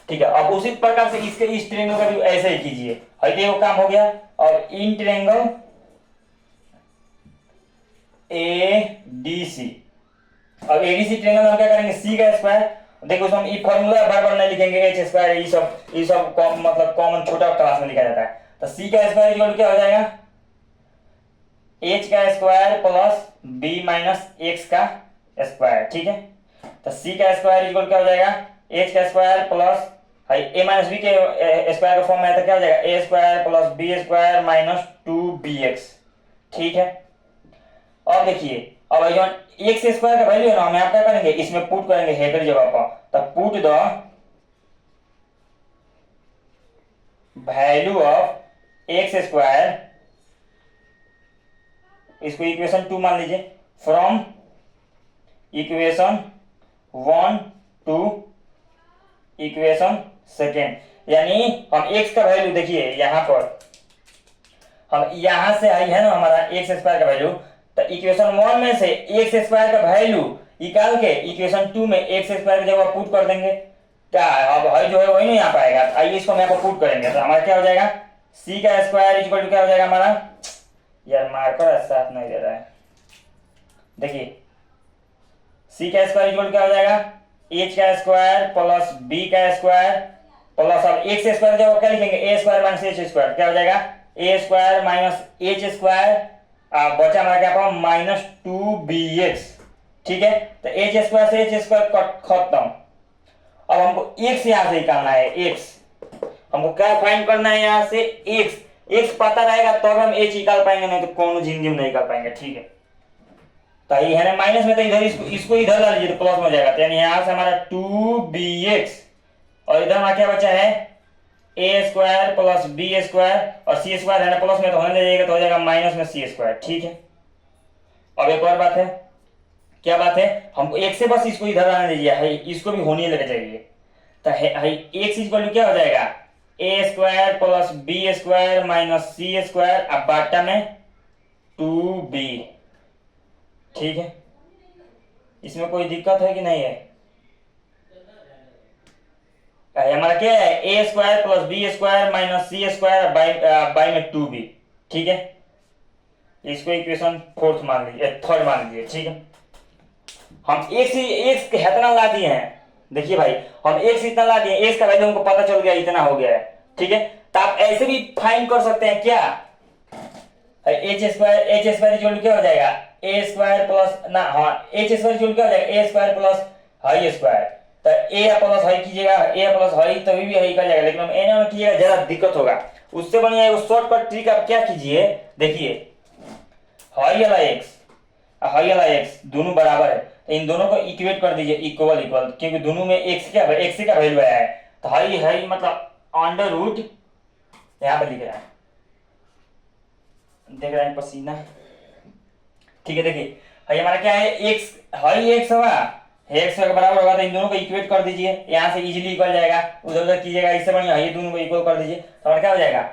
ठीक है। अब उसी प्रकार से इसके इस ट्रायंगल का भी ऐसे ही कीजिए, हाइट वो काम हो गया। और इन ट्रायंगल ए डी सी, अब एडीसी ट्रायंगल हम क्या करेंगे, सी का स्क्वायर, देखो उसमें हम फॉर्मूला बार बार नहीं लिखेंगे, एच स्क्वायर ये सब मतलब कॉमन छोटा क्लास में लिखा जाता है। तो सी का स्क्वायर इक्वल क्या हो जाएगा, एच का square plus B minus X का स्क्वायर, ठीक है। तो सी का स्क्वायर इक्वल क्या हो जाएगा, एच का square plus A minus B के स्क्वायर का फॉर्म में है तो क्या हो जाएगा, A square plus B square minus 2bx, ठीक है। और देखिए अब एक्स स्क्वायर का वैल्यू है ना, हम यहाँ क्या करेंगे, इसमें पुट करेंगे हेड की जगह पर। तो put the value of X square, इसको इक्वेशन 2 मान लीजिए, from equation 1 to equation second, यानी हम x का वैल्यू देखिए यहाँ पर हम यहाँ से आई है ना हमारा एक्स स्क्वायर का वैल्यू, तो इक्वेशन 1 में से एक्स स्क्वायर का वैल्यू निकाल के इक्वेशन 2 में एक्स स्क्वायर की जगह पुट कर देंगे। क्या अब है जो है वही नहीं आ पाएगा, आइए इसको हम यहाँ पर पुट करेंगे तो हमारा क्या हो जाएगा, सी का स्क्वायर इक्वल टू क्या हो जाएगा हमारा, यार मार्कर साथ नहीं दे रहा है, देखिए सी का स्क्वायर इक्वल क्या हो जाएगा, एच का स्क्वायर प्लस बी का स्क्वायर प्लस अब एक्स स्क्वायर जब क्या लिखेंगे, ए स्क्वायर माइनस एच स्क्वायर, क्या हो जाएगा A square minus H square, बचा हमारा क्या पाओ माइनस 2bx, ठीक है। तो एच स्क्वायर से एच स्क्वायर खत्म। अब हमको x यहां से निकालना है, x हमको क्या फाइंड करना है यहां से x पता रहेगा तो हम h निकाल पाएंगे, नहीं तो कौन जिंदगी में नहीं निकाल पाएंगे, ठीक है। तो ये है ना माइनस में, तो इधर इसको इधर ला लीजिए तो प्लस में हो जाएगा, तो यानी यहां से हमारा 2bx और इधर हमारा क्या बचा है A square plus B square और सी स्क्वायर है ना प्लस में तो होने जाएगा तो हो जाएगा माइनस में सी स्क्वायर, ठीक है। अब एक और बात है, क्या बात है, हमको एक से बस इसको इधर आने दीजिए, है इसको भी होने लगे चाहिए, तो है एक्स इक्वल टू क्या हो जाएगा A square plus B square minus C square, अब बाटा में 2b, ठीक है। इसमें कोई दिक्कत है कि नहीं है, हमारा क्या है A square plus B square minus C square by में 2b, ठीक है। इसको इक्वेशन फोर्थ मान लीजिए, थर्ड मान लीजिए, ठीक है। हम एक इतना ला दिए हैं, देखिए भाई हम एक से इतना ला दिए, एक का वैल्यू हमको पता चल गया इतना हो गया है, ठीक है। तो आप ऐसे भी फाइंड कर सकते हैं क्या, एच स्क्वायर इक्वल क्या हो जाएगा ए स्क्वायर प्लस ना, हाँ एच स्क्वायर इक्वल क्या हो जाएगा A square plus high square, तो ए प्लस हाई कीजिएगा, ए प्लस हाई तभी भी हाई कर जाएगा, लेकिन हम ए ना कीजिएगा ज्यादा दिक्कत होगा, उससे बढ़िया वो शॉर्टकट ट्रिक आप क्या कीजिए, देखिए हाई वाला एक्स दोनों बराबर है, तो इन दोनों को इक्वेट कर दीजिए इक्वल, क्योंकि दोनों में एक्स का वैल्यू आया है, तो हाई मतलब अंडर रूट यहाँ पे लिख रहा है, देख रहे हैं पसीना, ठीक है। देखिए हाई हमारा क्या है एक्स, हाई एक्स होगा एक्स के बराबर होगा, तो इन दोनों को इक्वेट कर दीजिए, यहाँ से इजीली इक्वल जाएगा, उधर उधर कीजिएगा, इससे बढ़िया ये दोनों को इक्वल कर दीजिए, तो हमारा क्या हो जाएगा,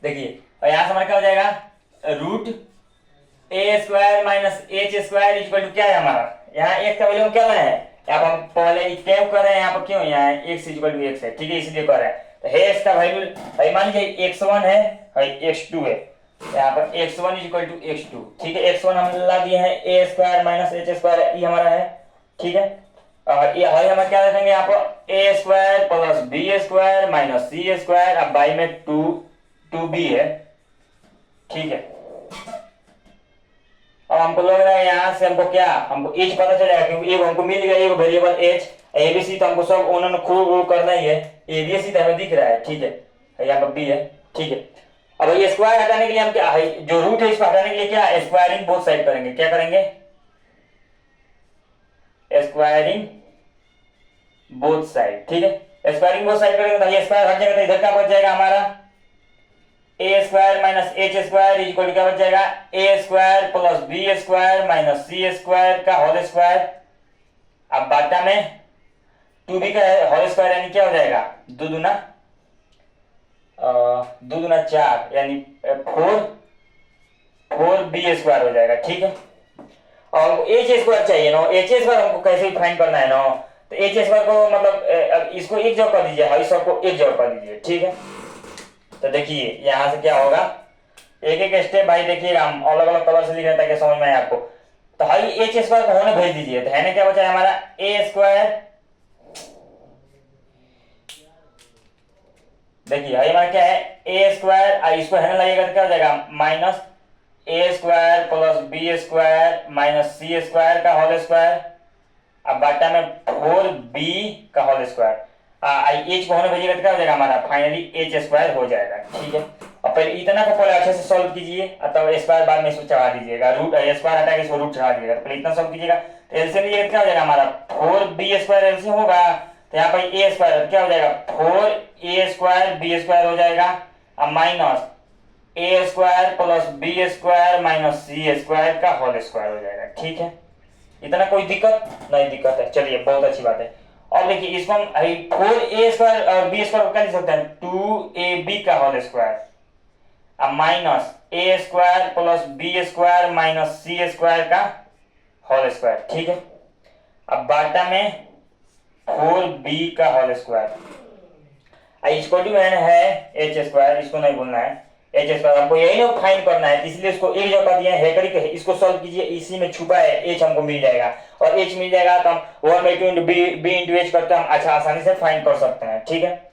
देखिए और यहाँ से हमारा क्या हो जाएगा root A square minus H square equal to क्या है हमारा, यहाँ एक्स का वैल्यू क्या है, यहाँ पर हम पहले क्या कर रहे हैं, यहाँ पर क्यों यहाँ एक्स इक्वल टू एक्स है, ठीक है, इसलिए कर रहे हैं, तो एक्स का वैल्यू मान लीजिए x1 है x2 है, यहाँ पर x1 इक्वल टू x2, ठीक है। x1 हम ला दिए हैं ए स्क्वायर माइनस एच स्क्वायर, ये हमारा है, ठीक है। और ये हाई हम क्या रखेंगे यहाँ पर A square plus B square minus C square, अब बाई में 2b है, ठीक है। अब हमको लग रहा है यहाँ से हमको क्या, हमको एच पता चल जाएगा, क्योंकि एक हमको मिल गया एक वेरिएबल एच, एबीसी तो हमको सब उन्होंने खूब करना ही है, एबीसी तो हमें दिख रहा है, ठीक है, यहाँ पर बी है, ठीक है। अब ये स्क्वायर हटाने के लिए हम क्या है, जो रूट है इसको हटाने के लिए क्या स्क्वायरिंग बोथ साइड करेंगे, क्या करेंगे स्क्वायरिंग बोथ साइड, ठीक है। स्क्वायरिंग बोथ साइड करेंगे तो ये स्क्वायर हट जाएगा, तो इधर क्या बच जाएगा हमारा A square minus H square equal to क्या बच जाएगा A square plus B square minus C square का होल स्क्वायर, अब बाटा में 2b का होल स्क्वायर, यानी क्या हो जाएगा दो दूना 4 यानी 4b स्क्वायर हो जाएगा, ठीक है। और एच स्क्वायर चाहिए ना, एच स्क्वायर हमको कैसे भी फाइंड करना है ना, तो एच स्क्वायर को मतलब इसको एक जगह कर दीजिए, हाई सब को एक जगह कर दीजिए, ठीक है। तो देखिए यहां से क्या होगा, एक एक स्टेप भाई देखिएगा, हम अलग अलग कलर से लिख रहे हैं ताकि समझ में आए आपको। तो हाई एच स्क्वायर को होने भेज दीजिए, तो है ना क्या बचा है हमारा ए स्क्वायर, देखिए हाई हमारा क्या है ए स्क्वायर, इसको है ना लगेगा तो क्या हो जाएगा minus A square plus B square minus C square का होल स्क्वायर, अब बाटा में 4b का होल स्क्वायर, एच को होने भेजिएगा तो क्या हो जाएगा हमारा फाइनली एच स्क्वायर हो जाएगा, ठीक है। अब पहले इतना को पहले अच्छे से सॉल्व कीजिए, तब स्क्वायर बाद में इसको चढ़ा दीजिएगा, रूट स्क्वायर हटा के इसको रूट चढ़ा दीजिएगा, पहले इतना सॉल्व कीजिएगा, तो एलसीएम लीजिएगा क्या हो जाएगा हमारा 4b स्क्वायर एलसीएम होगा, तो यहाँ पर ए स्क्वायर क्या हो जाएगा 4a स्क्वायर बी स्क्वायर हो जाएगा, अब minus A square plus B square minus C square का होल स्क्वायर हो जाएगा। ठीक है, इतना कोई दिक्कत नहीं, दिक्कत है, चलिए बहुत अच्छी बात है। और देखिए इसको हम 4a² और b² को क्या लिख सकते हैं, 2ab का होल स्क्वायर, अब minus a² plus b² minus c² का होल स्क्वायर। ठीक है, अब बाटा में 4b का होल स्क्वायर इक्वल टू है h², इसको नहीं भूलना है, h² हमको यही ना फाइंड करना है, इसलिए इसको एक जगह दिया है करके इसको सॉल्व कीजिए, इसी में छुपा है h हमको मिल जाएगा, और h मिल जाएगा तो हम 1/2 इंटू b इंटू h करके हम अच्छा आसानी से फाइंड कर सकते हैं। ठीक है,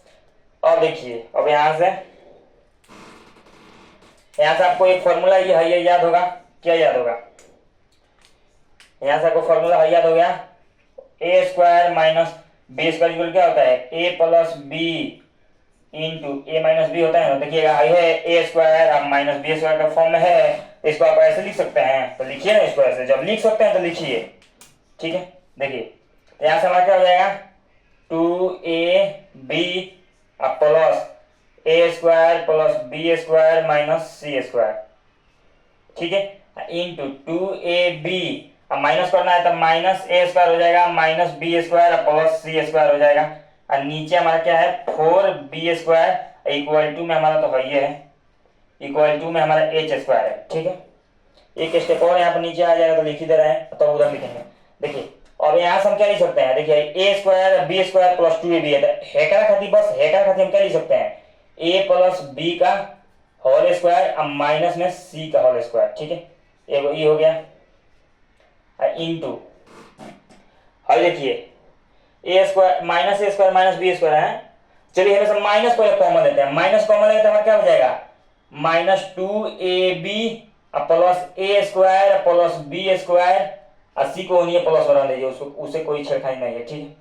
और देखिए अब यहाँ से आपको एक फॉर्मूला ये है, ये याद होगा, क्या याद होगा, यहाँ से आपको फॉर्मूला याद हो गया, a² माइनस b² क्या होता है, a plus B into A minus B होता है ना। देखिएगा है a² अब माइनस b² का फॉर्म में है, तो इसको आप ऐसे लिख सकते हैं, तो लिखिए ना इसको ऐसे, जब लिख सकते हैं तो लिखिए। ठीक है, देखिए यहाँ से हमारा क्या हो जाएगा, 2ab plus a² plus b² minus c²। ठीक है, इंटू 2ab, अब माइनस करना है तो माइनस a² हो जाएगा माइनस b² प्लस c² हो जाएगा, और नीचे हमारा क्या है 4b² इक्वल टू में हमारा तो है, इक्वल टू में हमारा h² है। ठीक है, एक स्टेप और यहाँ पर नीचे आ जाएगा, तो लिख ही दे रहे हैं तो उधर लिखेंगे। देखिए अब यहाँ से हम क्या लिख सकते हैं, देखिए a² b² प्लस 2ab है, तो हेकरा खातिर बस हेकरा खातिर हम क्या लिख सकते हैं, a प्लस b का होल स्क्वायर अब माइनस में c का होल स्क्वायर। ठीक है, ये हो गया, इंटू देखिए a² minus a² minus b² है, चलिए हमें सब माइनस पहले कॉमन लेते हैं, माइनस कॉमन लेते हैं क्या हो जाएगा, minus 2ab plus a² plus b² और c को नहीं प्लस बना लीजिए, उसको उसे कोई छेड़खानी नहीं है। ठीक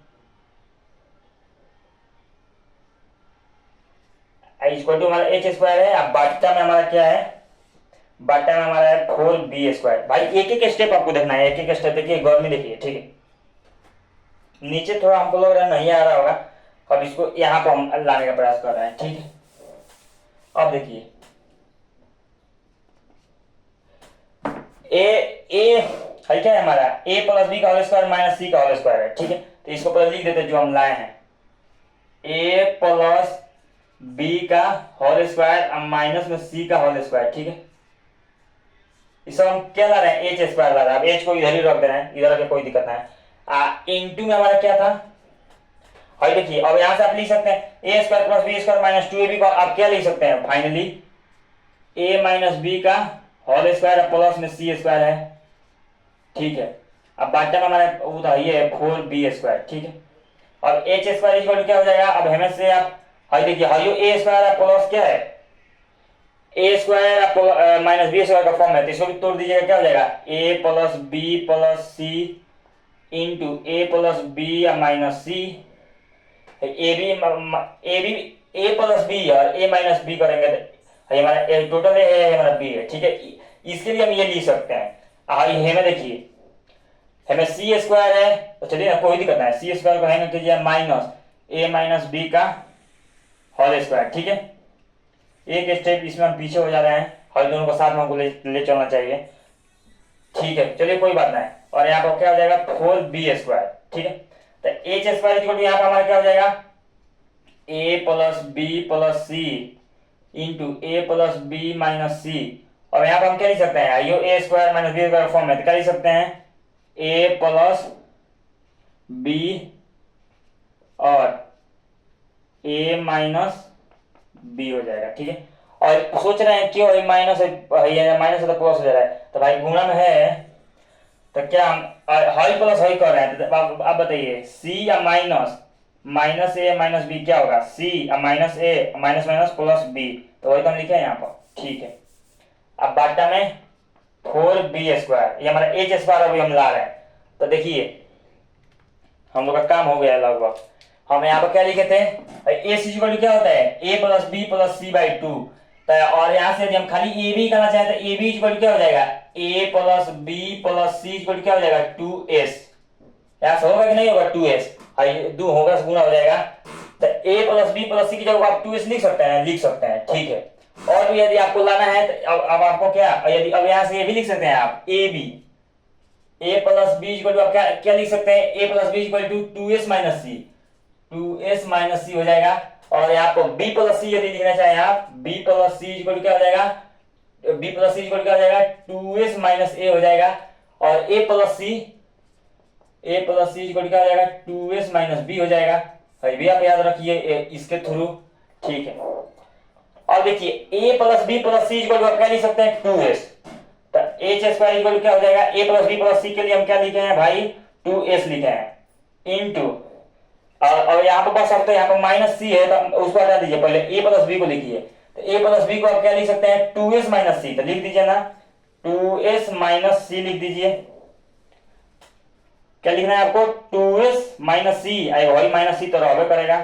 है, इक्वल टू हमारा h² है, अब बाटा में हमारा क्या है, बाटा में हमारा है 4b²। भाई एक एक स्टेप आपको देखना है, एक एक स्टेप देखिए, गौर में देखिए। ठीक है, नीचे थोड़ा हमको लग रहा है नहीं आ रहा होगा, अब इसको यहाँ पर हम लाने का प्रयास कर रहे हैं। ठीक है, अब देखिए ए है क्या है हमारा, a प्लस बी का होल स्क्वायर माइनस c का होल स्क्वायर है। ठीक है, तो इसको पहले लिख देते हैं जो हम लाए हैं, a प्लस बी का होल स्क्वायर माइनस में c का होल स्क्वायर। ठीक है, इसको हम क्या ला रहे हैं, h² ला रहे हैं, अब h को इधर ही रख दे रहे हैं, इधर रखे कोई दिक्कत नहीं। इंटू में हमारा क्या था, और देखिए अब यहाँ से आप लिख सकते हैं a² plus b² minus 2ab को आप क्या लिख सकते हैं, फाइनली a माइनस बी का होल स्क्वायर प्लस में c² है। ठीक है, अब बाटा में हमारा वो था ये 4b²। ठीक है, और h² इक्वल क्या हो जाएगा, अब हमें से आप देखिए a² प्लस क्या है, a² माइनस b² का फॉर्म है, तो इसको भी तोड़ दीजिएगा, क्या हो जाएगा a plus B plus c into a plus B minus c, a plus B और a माइनस बी करेंगे तो हमारा टोटल है हमारा b है। ठीक है, इसके लिए हम ये लिख सकते हैं, हमें देखिए हमें c² है, तो चलिए कोई दिक्कत नहीं, c² को हमें कीजिए माइनस a माइनस बी का होल स्क्वायर। ठीक है, एक स्टेप इसमें हम पीछे हो जा रहे हैं, और दोनों को साथ में हमको ले चलना चाहिए। ठीक है, चलिए कोई बात नहीं, और यहाँ पर क्या हो जाएगा 4b²। ठीक है, तो h² इक्वल यहाँ पर हमारा क्या हो जाएगा, a plus B plus c into a plus B minus c, और यहाँ पर हम क्या लिख सकते हैं, यो a² माइनस b² फॉर्म में, तो क्या लिख सकते हैं a प्लस बी और a माइनस बी हो जाएगा। ठीक है, और सोच रहे हैं क्यों माइनस है, माइनस है तो प्लस हो जा रहा है, तो भाई गुणा में है तो क्या हम हाई प्लस हाई कर रहे हैं, तो आप बताइए c या minus minus a minus B क्या होगा, c minus a minus minus plus b, तो वही तो हम लिखे हैं यहाँ पर। ठीक है, अब बाटा में 4b², ये हमारा h² अभी हम ला रहे हैं, तो देखिए हम लोग का काम हो गया लगभग। हम यहाँ पर क्या लिखे थे, a इक्वल क्या होता है a plus B plus c/2, और यहाँ से यदि हम खाली a b करना चाहें तो a b इक्वल क्या हो जाएगा a plus B plus c equal क्या हो जाएगा 2s, यहाँ से होगा कि नहीं होगा 2s, 2 होगा गुना हो जाएगा, तो a plus B plus c की जगह आप 2s लिख सकते हैं, लिख सकते हैं। ठीक है, और भी यदि आपको लाना है तो अब आपको क्या, यदि अब यहाँ से ये भी लिख सकते हैं आप A B, A plus B equal to आप क्या क्या लिख सकते हैं, A plus B equal to two S minus C, two S minus C हो जाएगा। और यहाँ पर बी प्लस सी यदि लिखना चाहें आप, B plus C equal to क्या हो जाएगा, बी प्लस सी इक्वल क्या हो जाएगा, टू एस माइनस ए हो जाएगा। और ए प्लस सी इक्वल क्या हो जाएगा, टू एस माइनस बी हो जाएगा। भाई भी आप याद रखिए इसके थ्रू, ठीक है। और देखिए ए plus B plus C equal क्या लिख सकते हैं, टू एस, तो एच स्क्वायर इक्वल क्या हो जाएगा, ए प्लस बी प्लस सी के लिए हम क्या लिखे हैं भाई, टू एस लिखे हैं इनटू, और यहाँ पर बस सकते हैं, यहाँ पर माइनस सी है तो उसको हटा दीजिए, पहले ए प्लस बी को लिखिए, तो ए प्लस बी को आप क्या लिख सकते हैं, टू एस माइनस सी, तो लिख दीजिए ना, टू एस माइनस सी लिख दीजिए। क्या लिखना है आपको, टू एस माइनस सी, वही माइनस सी तो रहबे करेगा,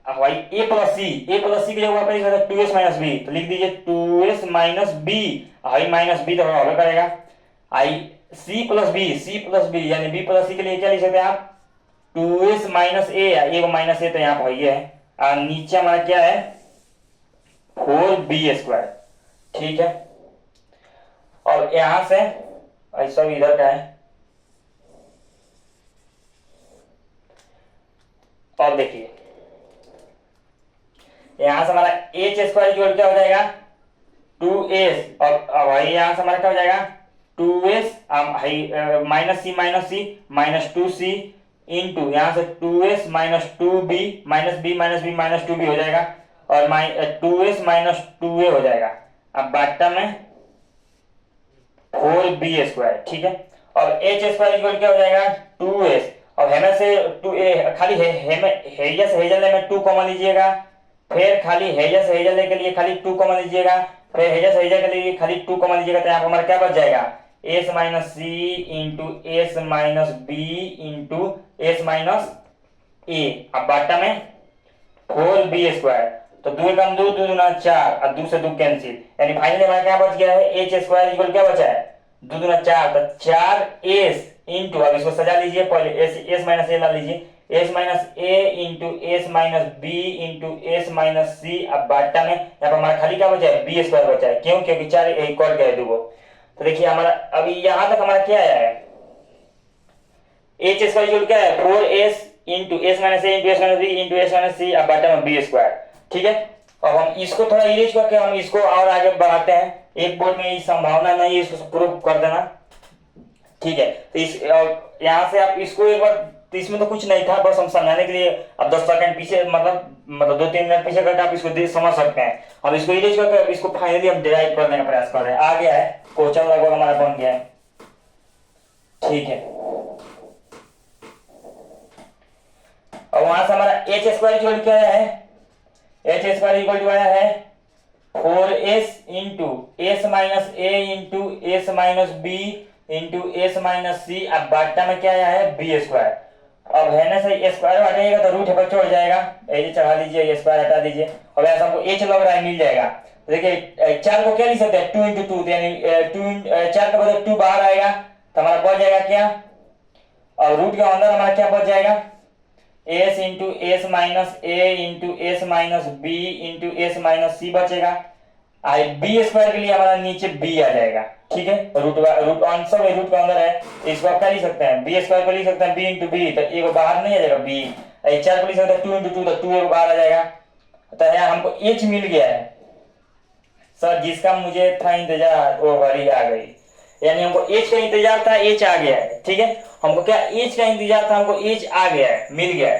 वही ए प्लस सी की जगह पर लिख सकते टू एस माइनस बी, तो लिख दीजिए टू एस माइनस बी, वही माइनस बी तो रहबे करेगा। आई सी प्लस बी यानी बी प्लस सी के लिए क्या लिख सकते हैं आप, टू एस माइनस ए, एक माइनस ए तो यहाँ पर है, और नीचे हमारा क्या है, फोर बी स्क्वायर, ठीक है। और यहां से ऐसा इधर का है, और देखिए यहां से हमारा एच स्क्वायर इक्वल क्या हो जाएगा, टू एस, और भाई यहां से हमारा क्या हो जाएगा, two S minus C minus two C into यहां से two S minus two B minus two B हो जाएगा, और two S minus two A हो जाएगा। अब बाटा में फोर बी स्क्वायर, ठीक है। और एच स्क्वायर इक्वल क्या हो जाएगा, टू एस, और हेमे से टू ए खाली हेजस हेजल में टू कॉमन लीजिएगा, फिर खाली हेजस हेजल के लिए खाली टू कॉमन लीजिएगा, फिर हेजस हेजल के लिए खाली टू कॉमन लीजिएगा, तो यहाँ पर हमारा क्या बच जाएगा, S minus C into S minus B into S minus A. अब बाटा में फोर बी स्क्वायर, तो दो कम दो, दो दूना चार, और दो से दो कैंसिल, यानी फाइनली हमारा क्या बच गया है, एच स्क्वायर इक्वल क्या बचा है, दो दूना चार, तो चार एस इंटू, अब इसको सजा लीजिए, पहले एस माइनस ए ला लीजिए, S minus A into S minus B into S minus C. अब बाटा में यहाँ पर हमारा खाली क्या बचा है, बी स्क्वायर बचा है, क्यों, क्योंकि चार एक कट गए दो। तो देखिए हमारा अभी यहां तक हमारा क्या आया है, एच स्क्वायर इक्वल क्या है, four S into S minus A into S minus B into S minus C, अब बाटा में बी स्क्वायर, ठीक है। अब हम इसको थोड़ा इरेज करके हम इसको और आगे बढ़ाते हैं, एक बोर्ड में ये संभावना नहीं है, इसको प्रूफ कर देना, ठीक है। तो इस यहाँ से आप इसको एक बार, तो इसमें तो कुछ नहीं था, बस हम समझाने के लिए अब 10 सेकंड पीछे मतलब 2-3 मिनट पीछे करके आप इसको समझ सकते हैं। हम इसको इरेज करके इसको फाइनली हम डिराइव करने का प्रयास कर रहे हैं, आ गया है क्वेश्चन लगभग हमारा बन गया है, ठीक है। और वहां से हमारा एच स्क्वायर इक्वल क्या है, एच स्क्वायर इक्वल टू आया है four S into S minus A into S minus B into S minus C. अब बाटा में क्या आया है, बी स्क्वायर। अब है ना सही, स्क्वायर हटाइएगा तो रूट पर छोड़ जाएगा, एच चढ़ा लीजिए, स्क्वायर हटा दीजिए, और ऐसा हमको एच लग रहा है, मिल जाएगा। देखिए चार को क्या लिख सकते हैं, टू इंटू टू, यानी चार के बदले टू बाहर आएगा, तो हमारा बच जाएगा क्या, और रूट के अंदर हमारा क्या बच जाएगा, S into S minus A into S minus B into S minus C बचेगा। आई बी स्क्वायर के लिए हमारा नीचे बी आ जाएगा, ठीक है। रूट आंसर में रूट के अंदर है, इसको आप क्या लिख सकते हैं, बी स्क्वायर को लिख सकते हैं बी इंटू बी, तो एक बाहर नहीं आ जाएगा बी, चार को लिख सकते हैं टू इंटू टू, तो टू एक बाहर आ जाएगा। तो यहाँ हमको एच मिल गया है सर, जिसका मुझे था इंतजार वो घड़ी आ गई, यानी हमको एच का इंतजार था, एच आ गया है, ठीक है। हमको क्या एच का इंतजार था, हमको एच आ गया है, मिल गया है।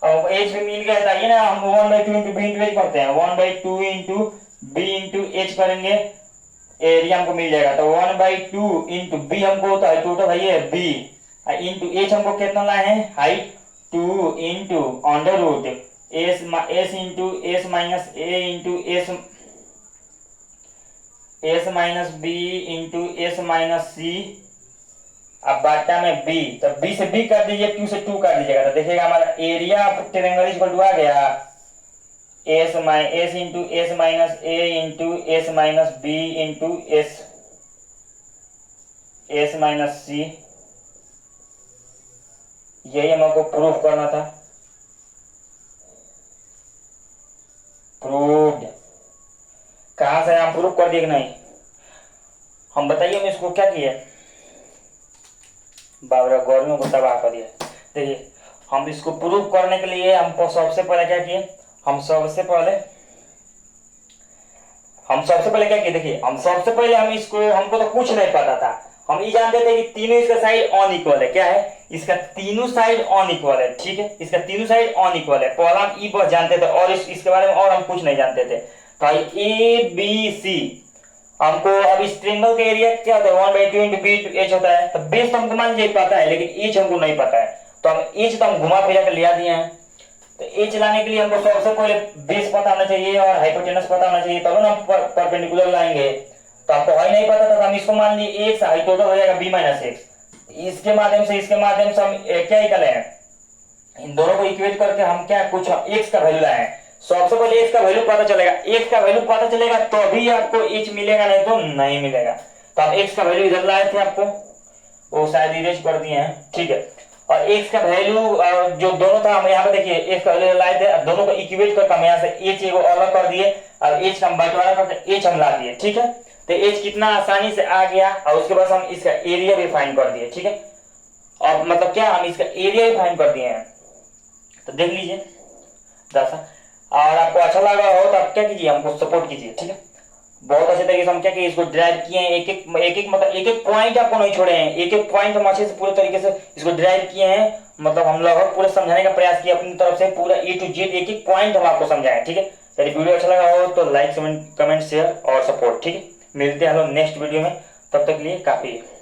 अब हमको एच भी मिल गया था, ये ना हम 1/2 इंटू बी इंटू एच करते हैं, 1/2 इंटू बी इंटू एच करेंगे, एरिया हमको मिल जाएगा। तो 1/2 इंटू बी हमको होता है टोटल है ये बी, इंटू एच हमको कितना लाए हैं, height 2 into under root S into S minus A into S minus B into S minus C. अब बाटा में बी, तो बी से बी कर दीजिए, 2 से 2 कर दीजिएगा, तो देखिएगा हमारा area of triangle equal to आ गया S into S minus A into S minus B into S minus C. यही हमको प्रूफ करना था, प्रूव्ड। कहाँ से हम प्रूफ कर दिए कि नहीं? हम बताइए हम इसको क्या किए? बाबरा गौर में को तबाह कर दिया। देखिए हम इसको प्रूफ करने के लिए हमको सबसे पहले क्या किए? हम सबसे पहले क्या किए? देखिए हम सबसे पहले हम इसको, हमको तो कुछ नहीं पता था, हम ये जानते थे कि तीनों इसका साइड अनइक्वल है। क्या है? इसका तीनों साइड अनइक्वल है। ठीक है, इसका तीनों साइड अनइक्वल है, पहला हम ई बस जानते थे और इसके बारे में और हम कुछ नहीं जानते थे। तो ए बी सी हमको, अब इस ट्रायंगल का एरिया क्या होता है? 1/2 इंटू बी टू एच होता है। तो बेस हमको मान लीजिए पता है, लेकिन एच हमको नहीं पता है, तो हम एच तो हम घुमा फिरा कर लिया दिए हैं। तो एच लाने के लिए हमको सबसे पहले बेस पता होना चाहिए और हाइपोटेनस पता होना चाहिए, तब ना हम परपेंडिकुलर लाएंगे। तो हमको हाई नहीं पता था, तो हम इसको मान लिए एक्स, हाई टोटल हो जाएगा बी माइनस एक्स। इसके माध्यम से हम क्या निकाले हैं? इन दोनों को इक्वेट करके हम क्या कुछ एक्स का वैल्यू लाए हैं। सबसे पहले एक्स का वैल्यू पता चलेगा, एक्स का वैल्यू पता चलेगा तो भी आपको एच मिलेगा, नहीं तो नहीं मिलेगा। तो हम एक्स का वैल्यू इधर लाए थे, आपको वो शायद इरेज कर दिए हैं। ठीक है, और एक्स का वैल्यू जो दोनों था, हम यहाँ पे देखिए एक्स का वैल्यू लाए थे, दोनों को इक्वेट करके हम यहाँ से एच को अलग कर दिए और एच का हम बंटवारा करके एच हम ला दिए। ठीक है, तो एच कितना आसानी से आ गया और उसके बाद हम इसका एरिया भी फाइंड कर दिए। ठीक है, और मतलब क्या, हम इसका एरिया भी फाइंड कर दिए हैं। तो देख लीजिए जैसा, और आपको अच्छा लगा हो तो आप क्या कीजिए, हमको सपोर्ट कीजिए। ठीक है, बहुत अच्छे तरीके से हम क्या किए, इसको ड्राइव किए हैं, एक एक पॉइंट आपको नहीं छोड़े हैं, एक एक पॉइंट हम अच्छे से पूरे तरीके से इसको ड्राइव किए हैं। मतलब हम लोग पूरे समझाने का प्रयास किया अपनी तरफ से, पूरा ए टू जेड एक एक पॉइंट हम आपको समझाएं। ठीक है, यदि वीडियो अच्छा लगा हो तो लाइक कमेंट शेयर और सपोर्ट। ठीक है, मिलते हैं हम लोग नेक्स्ट वीडियो में, तब तक के लिए काफी है।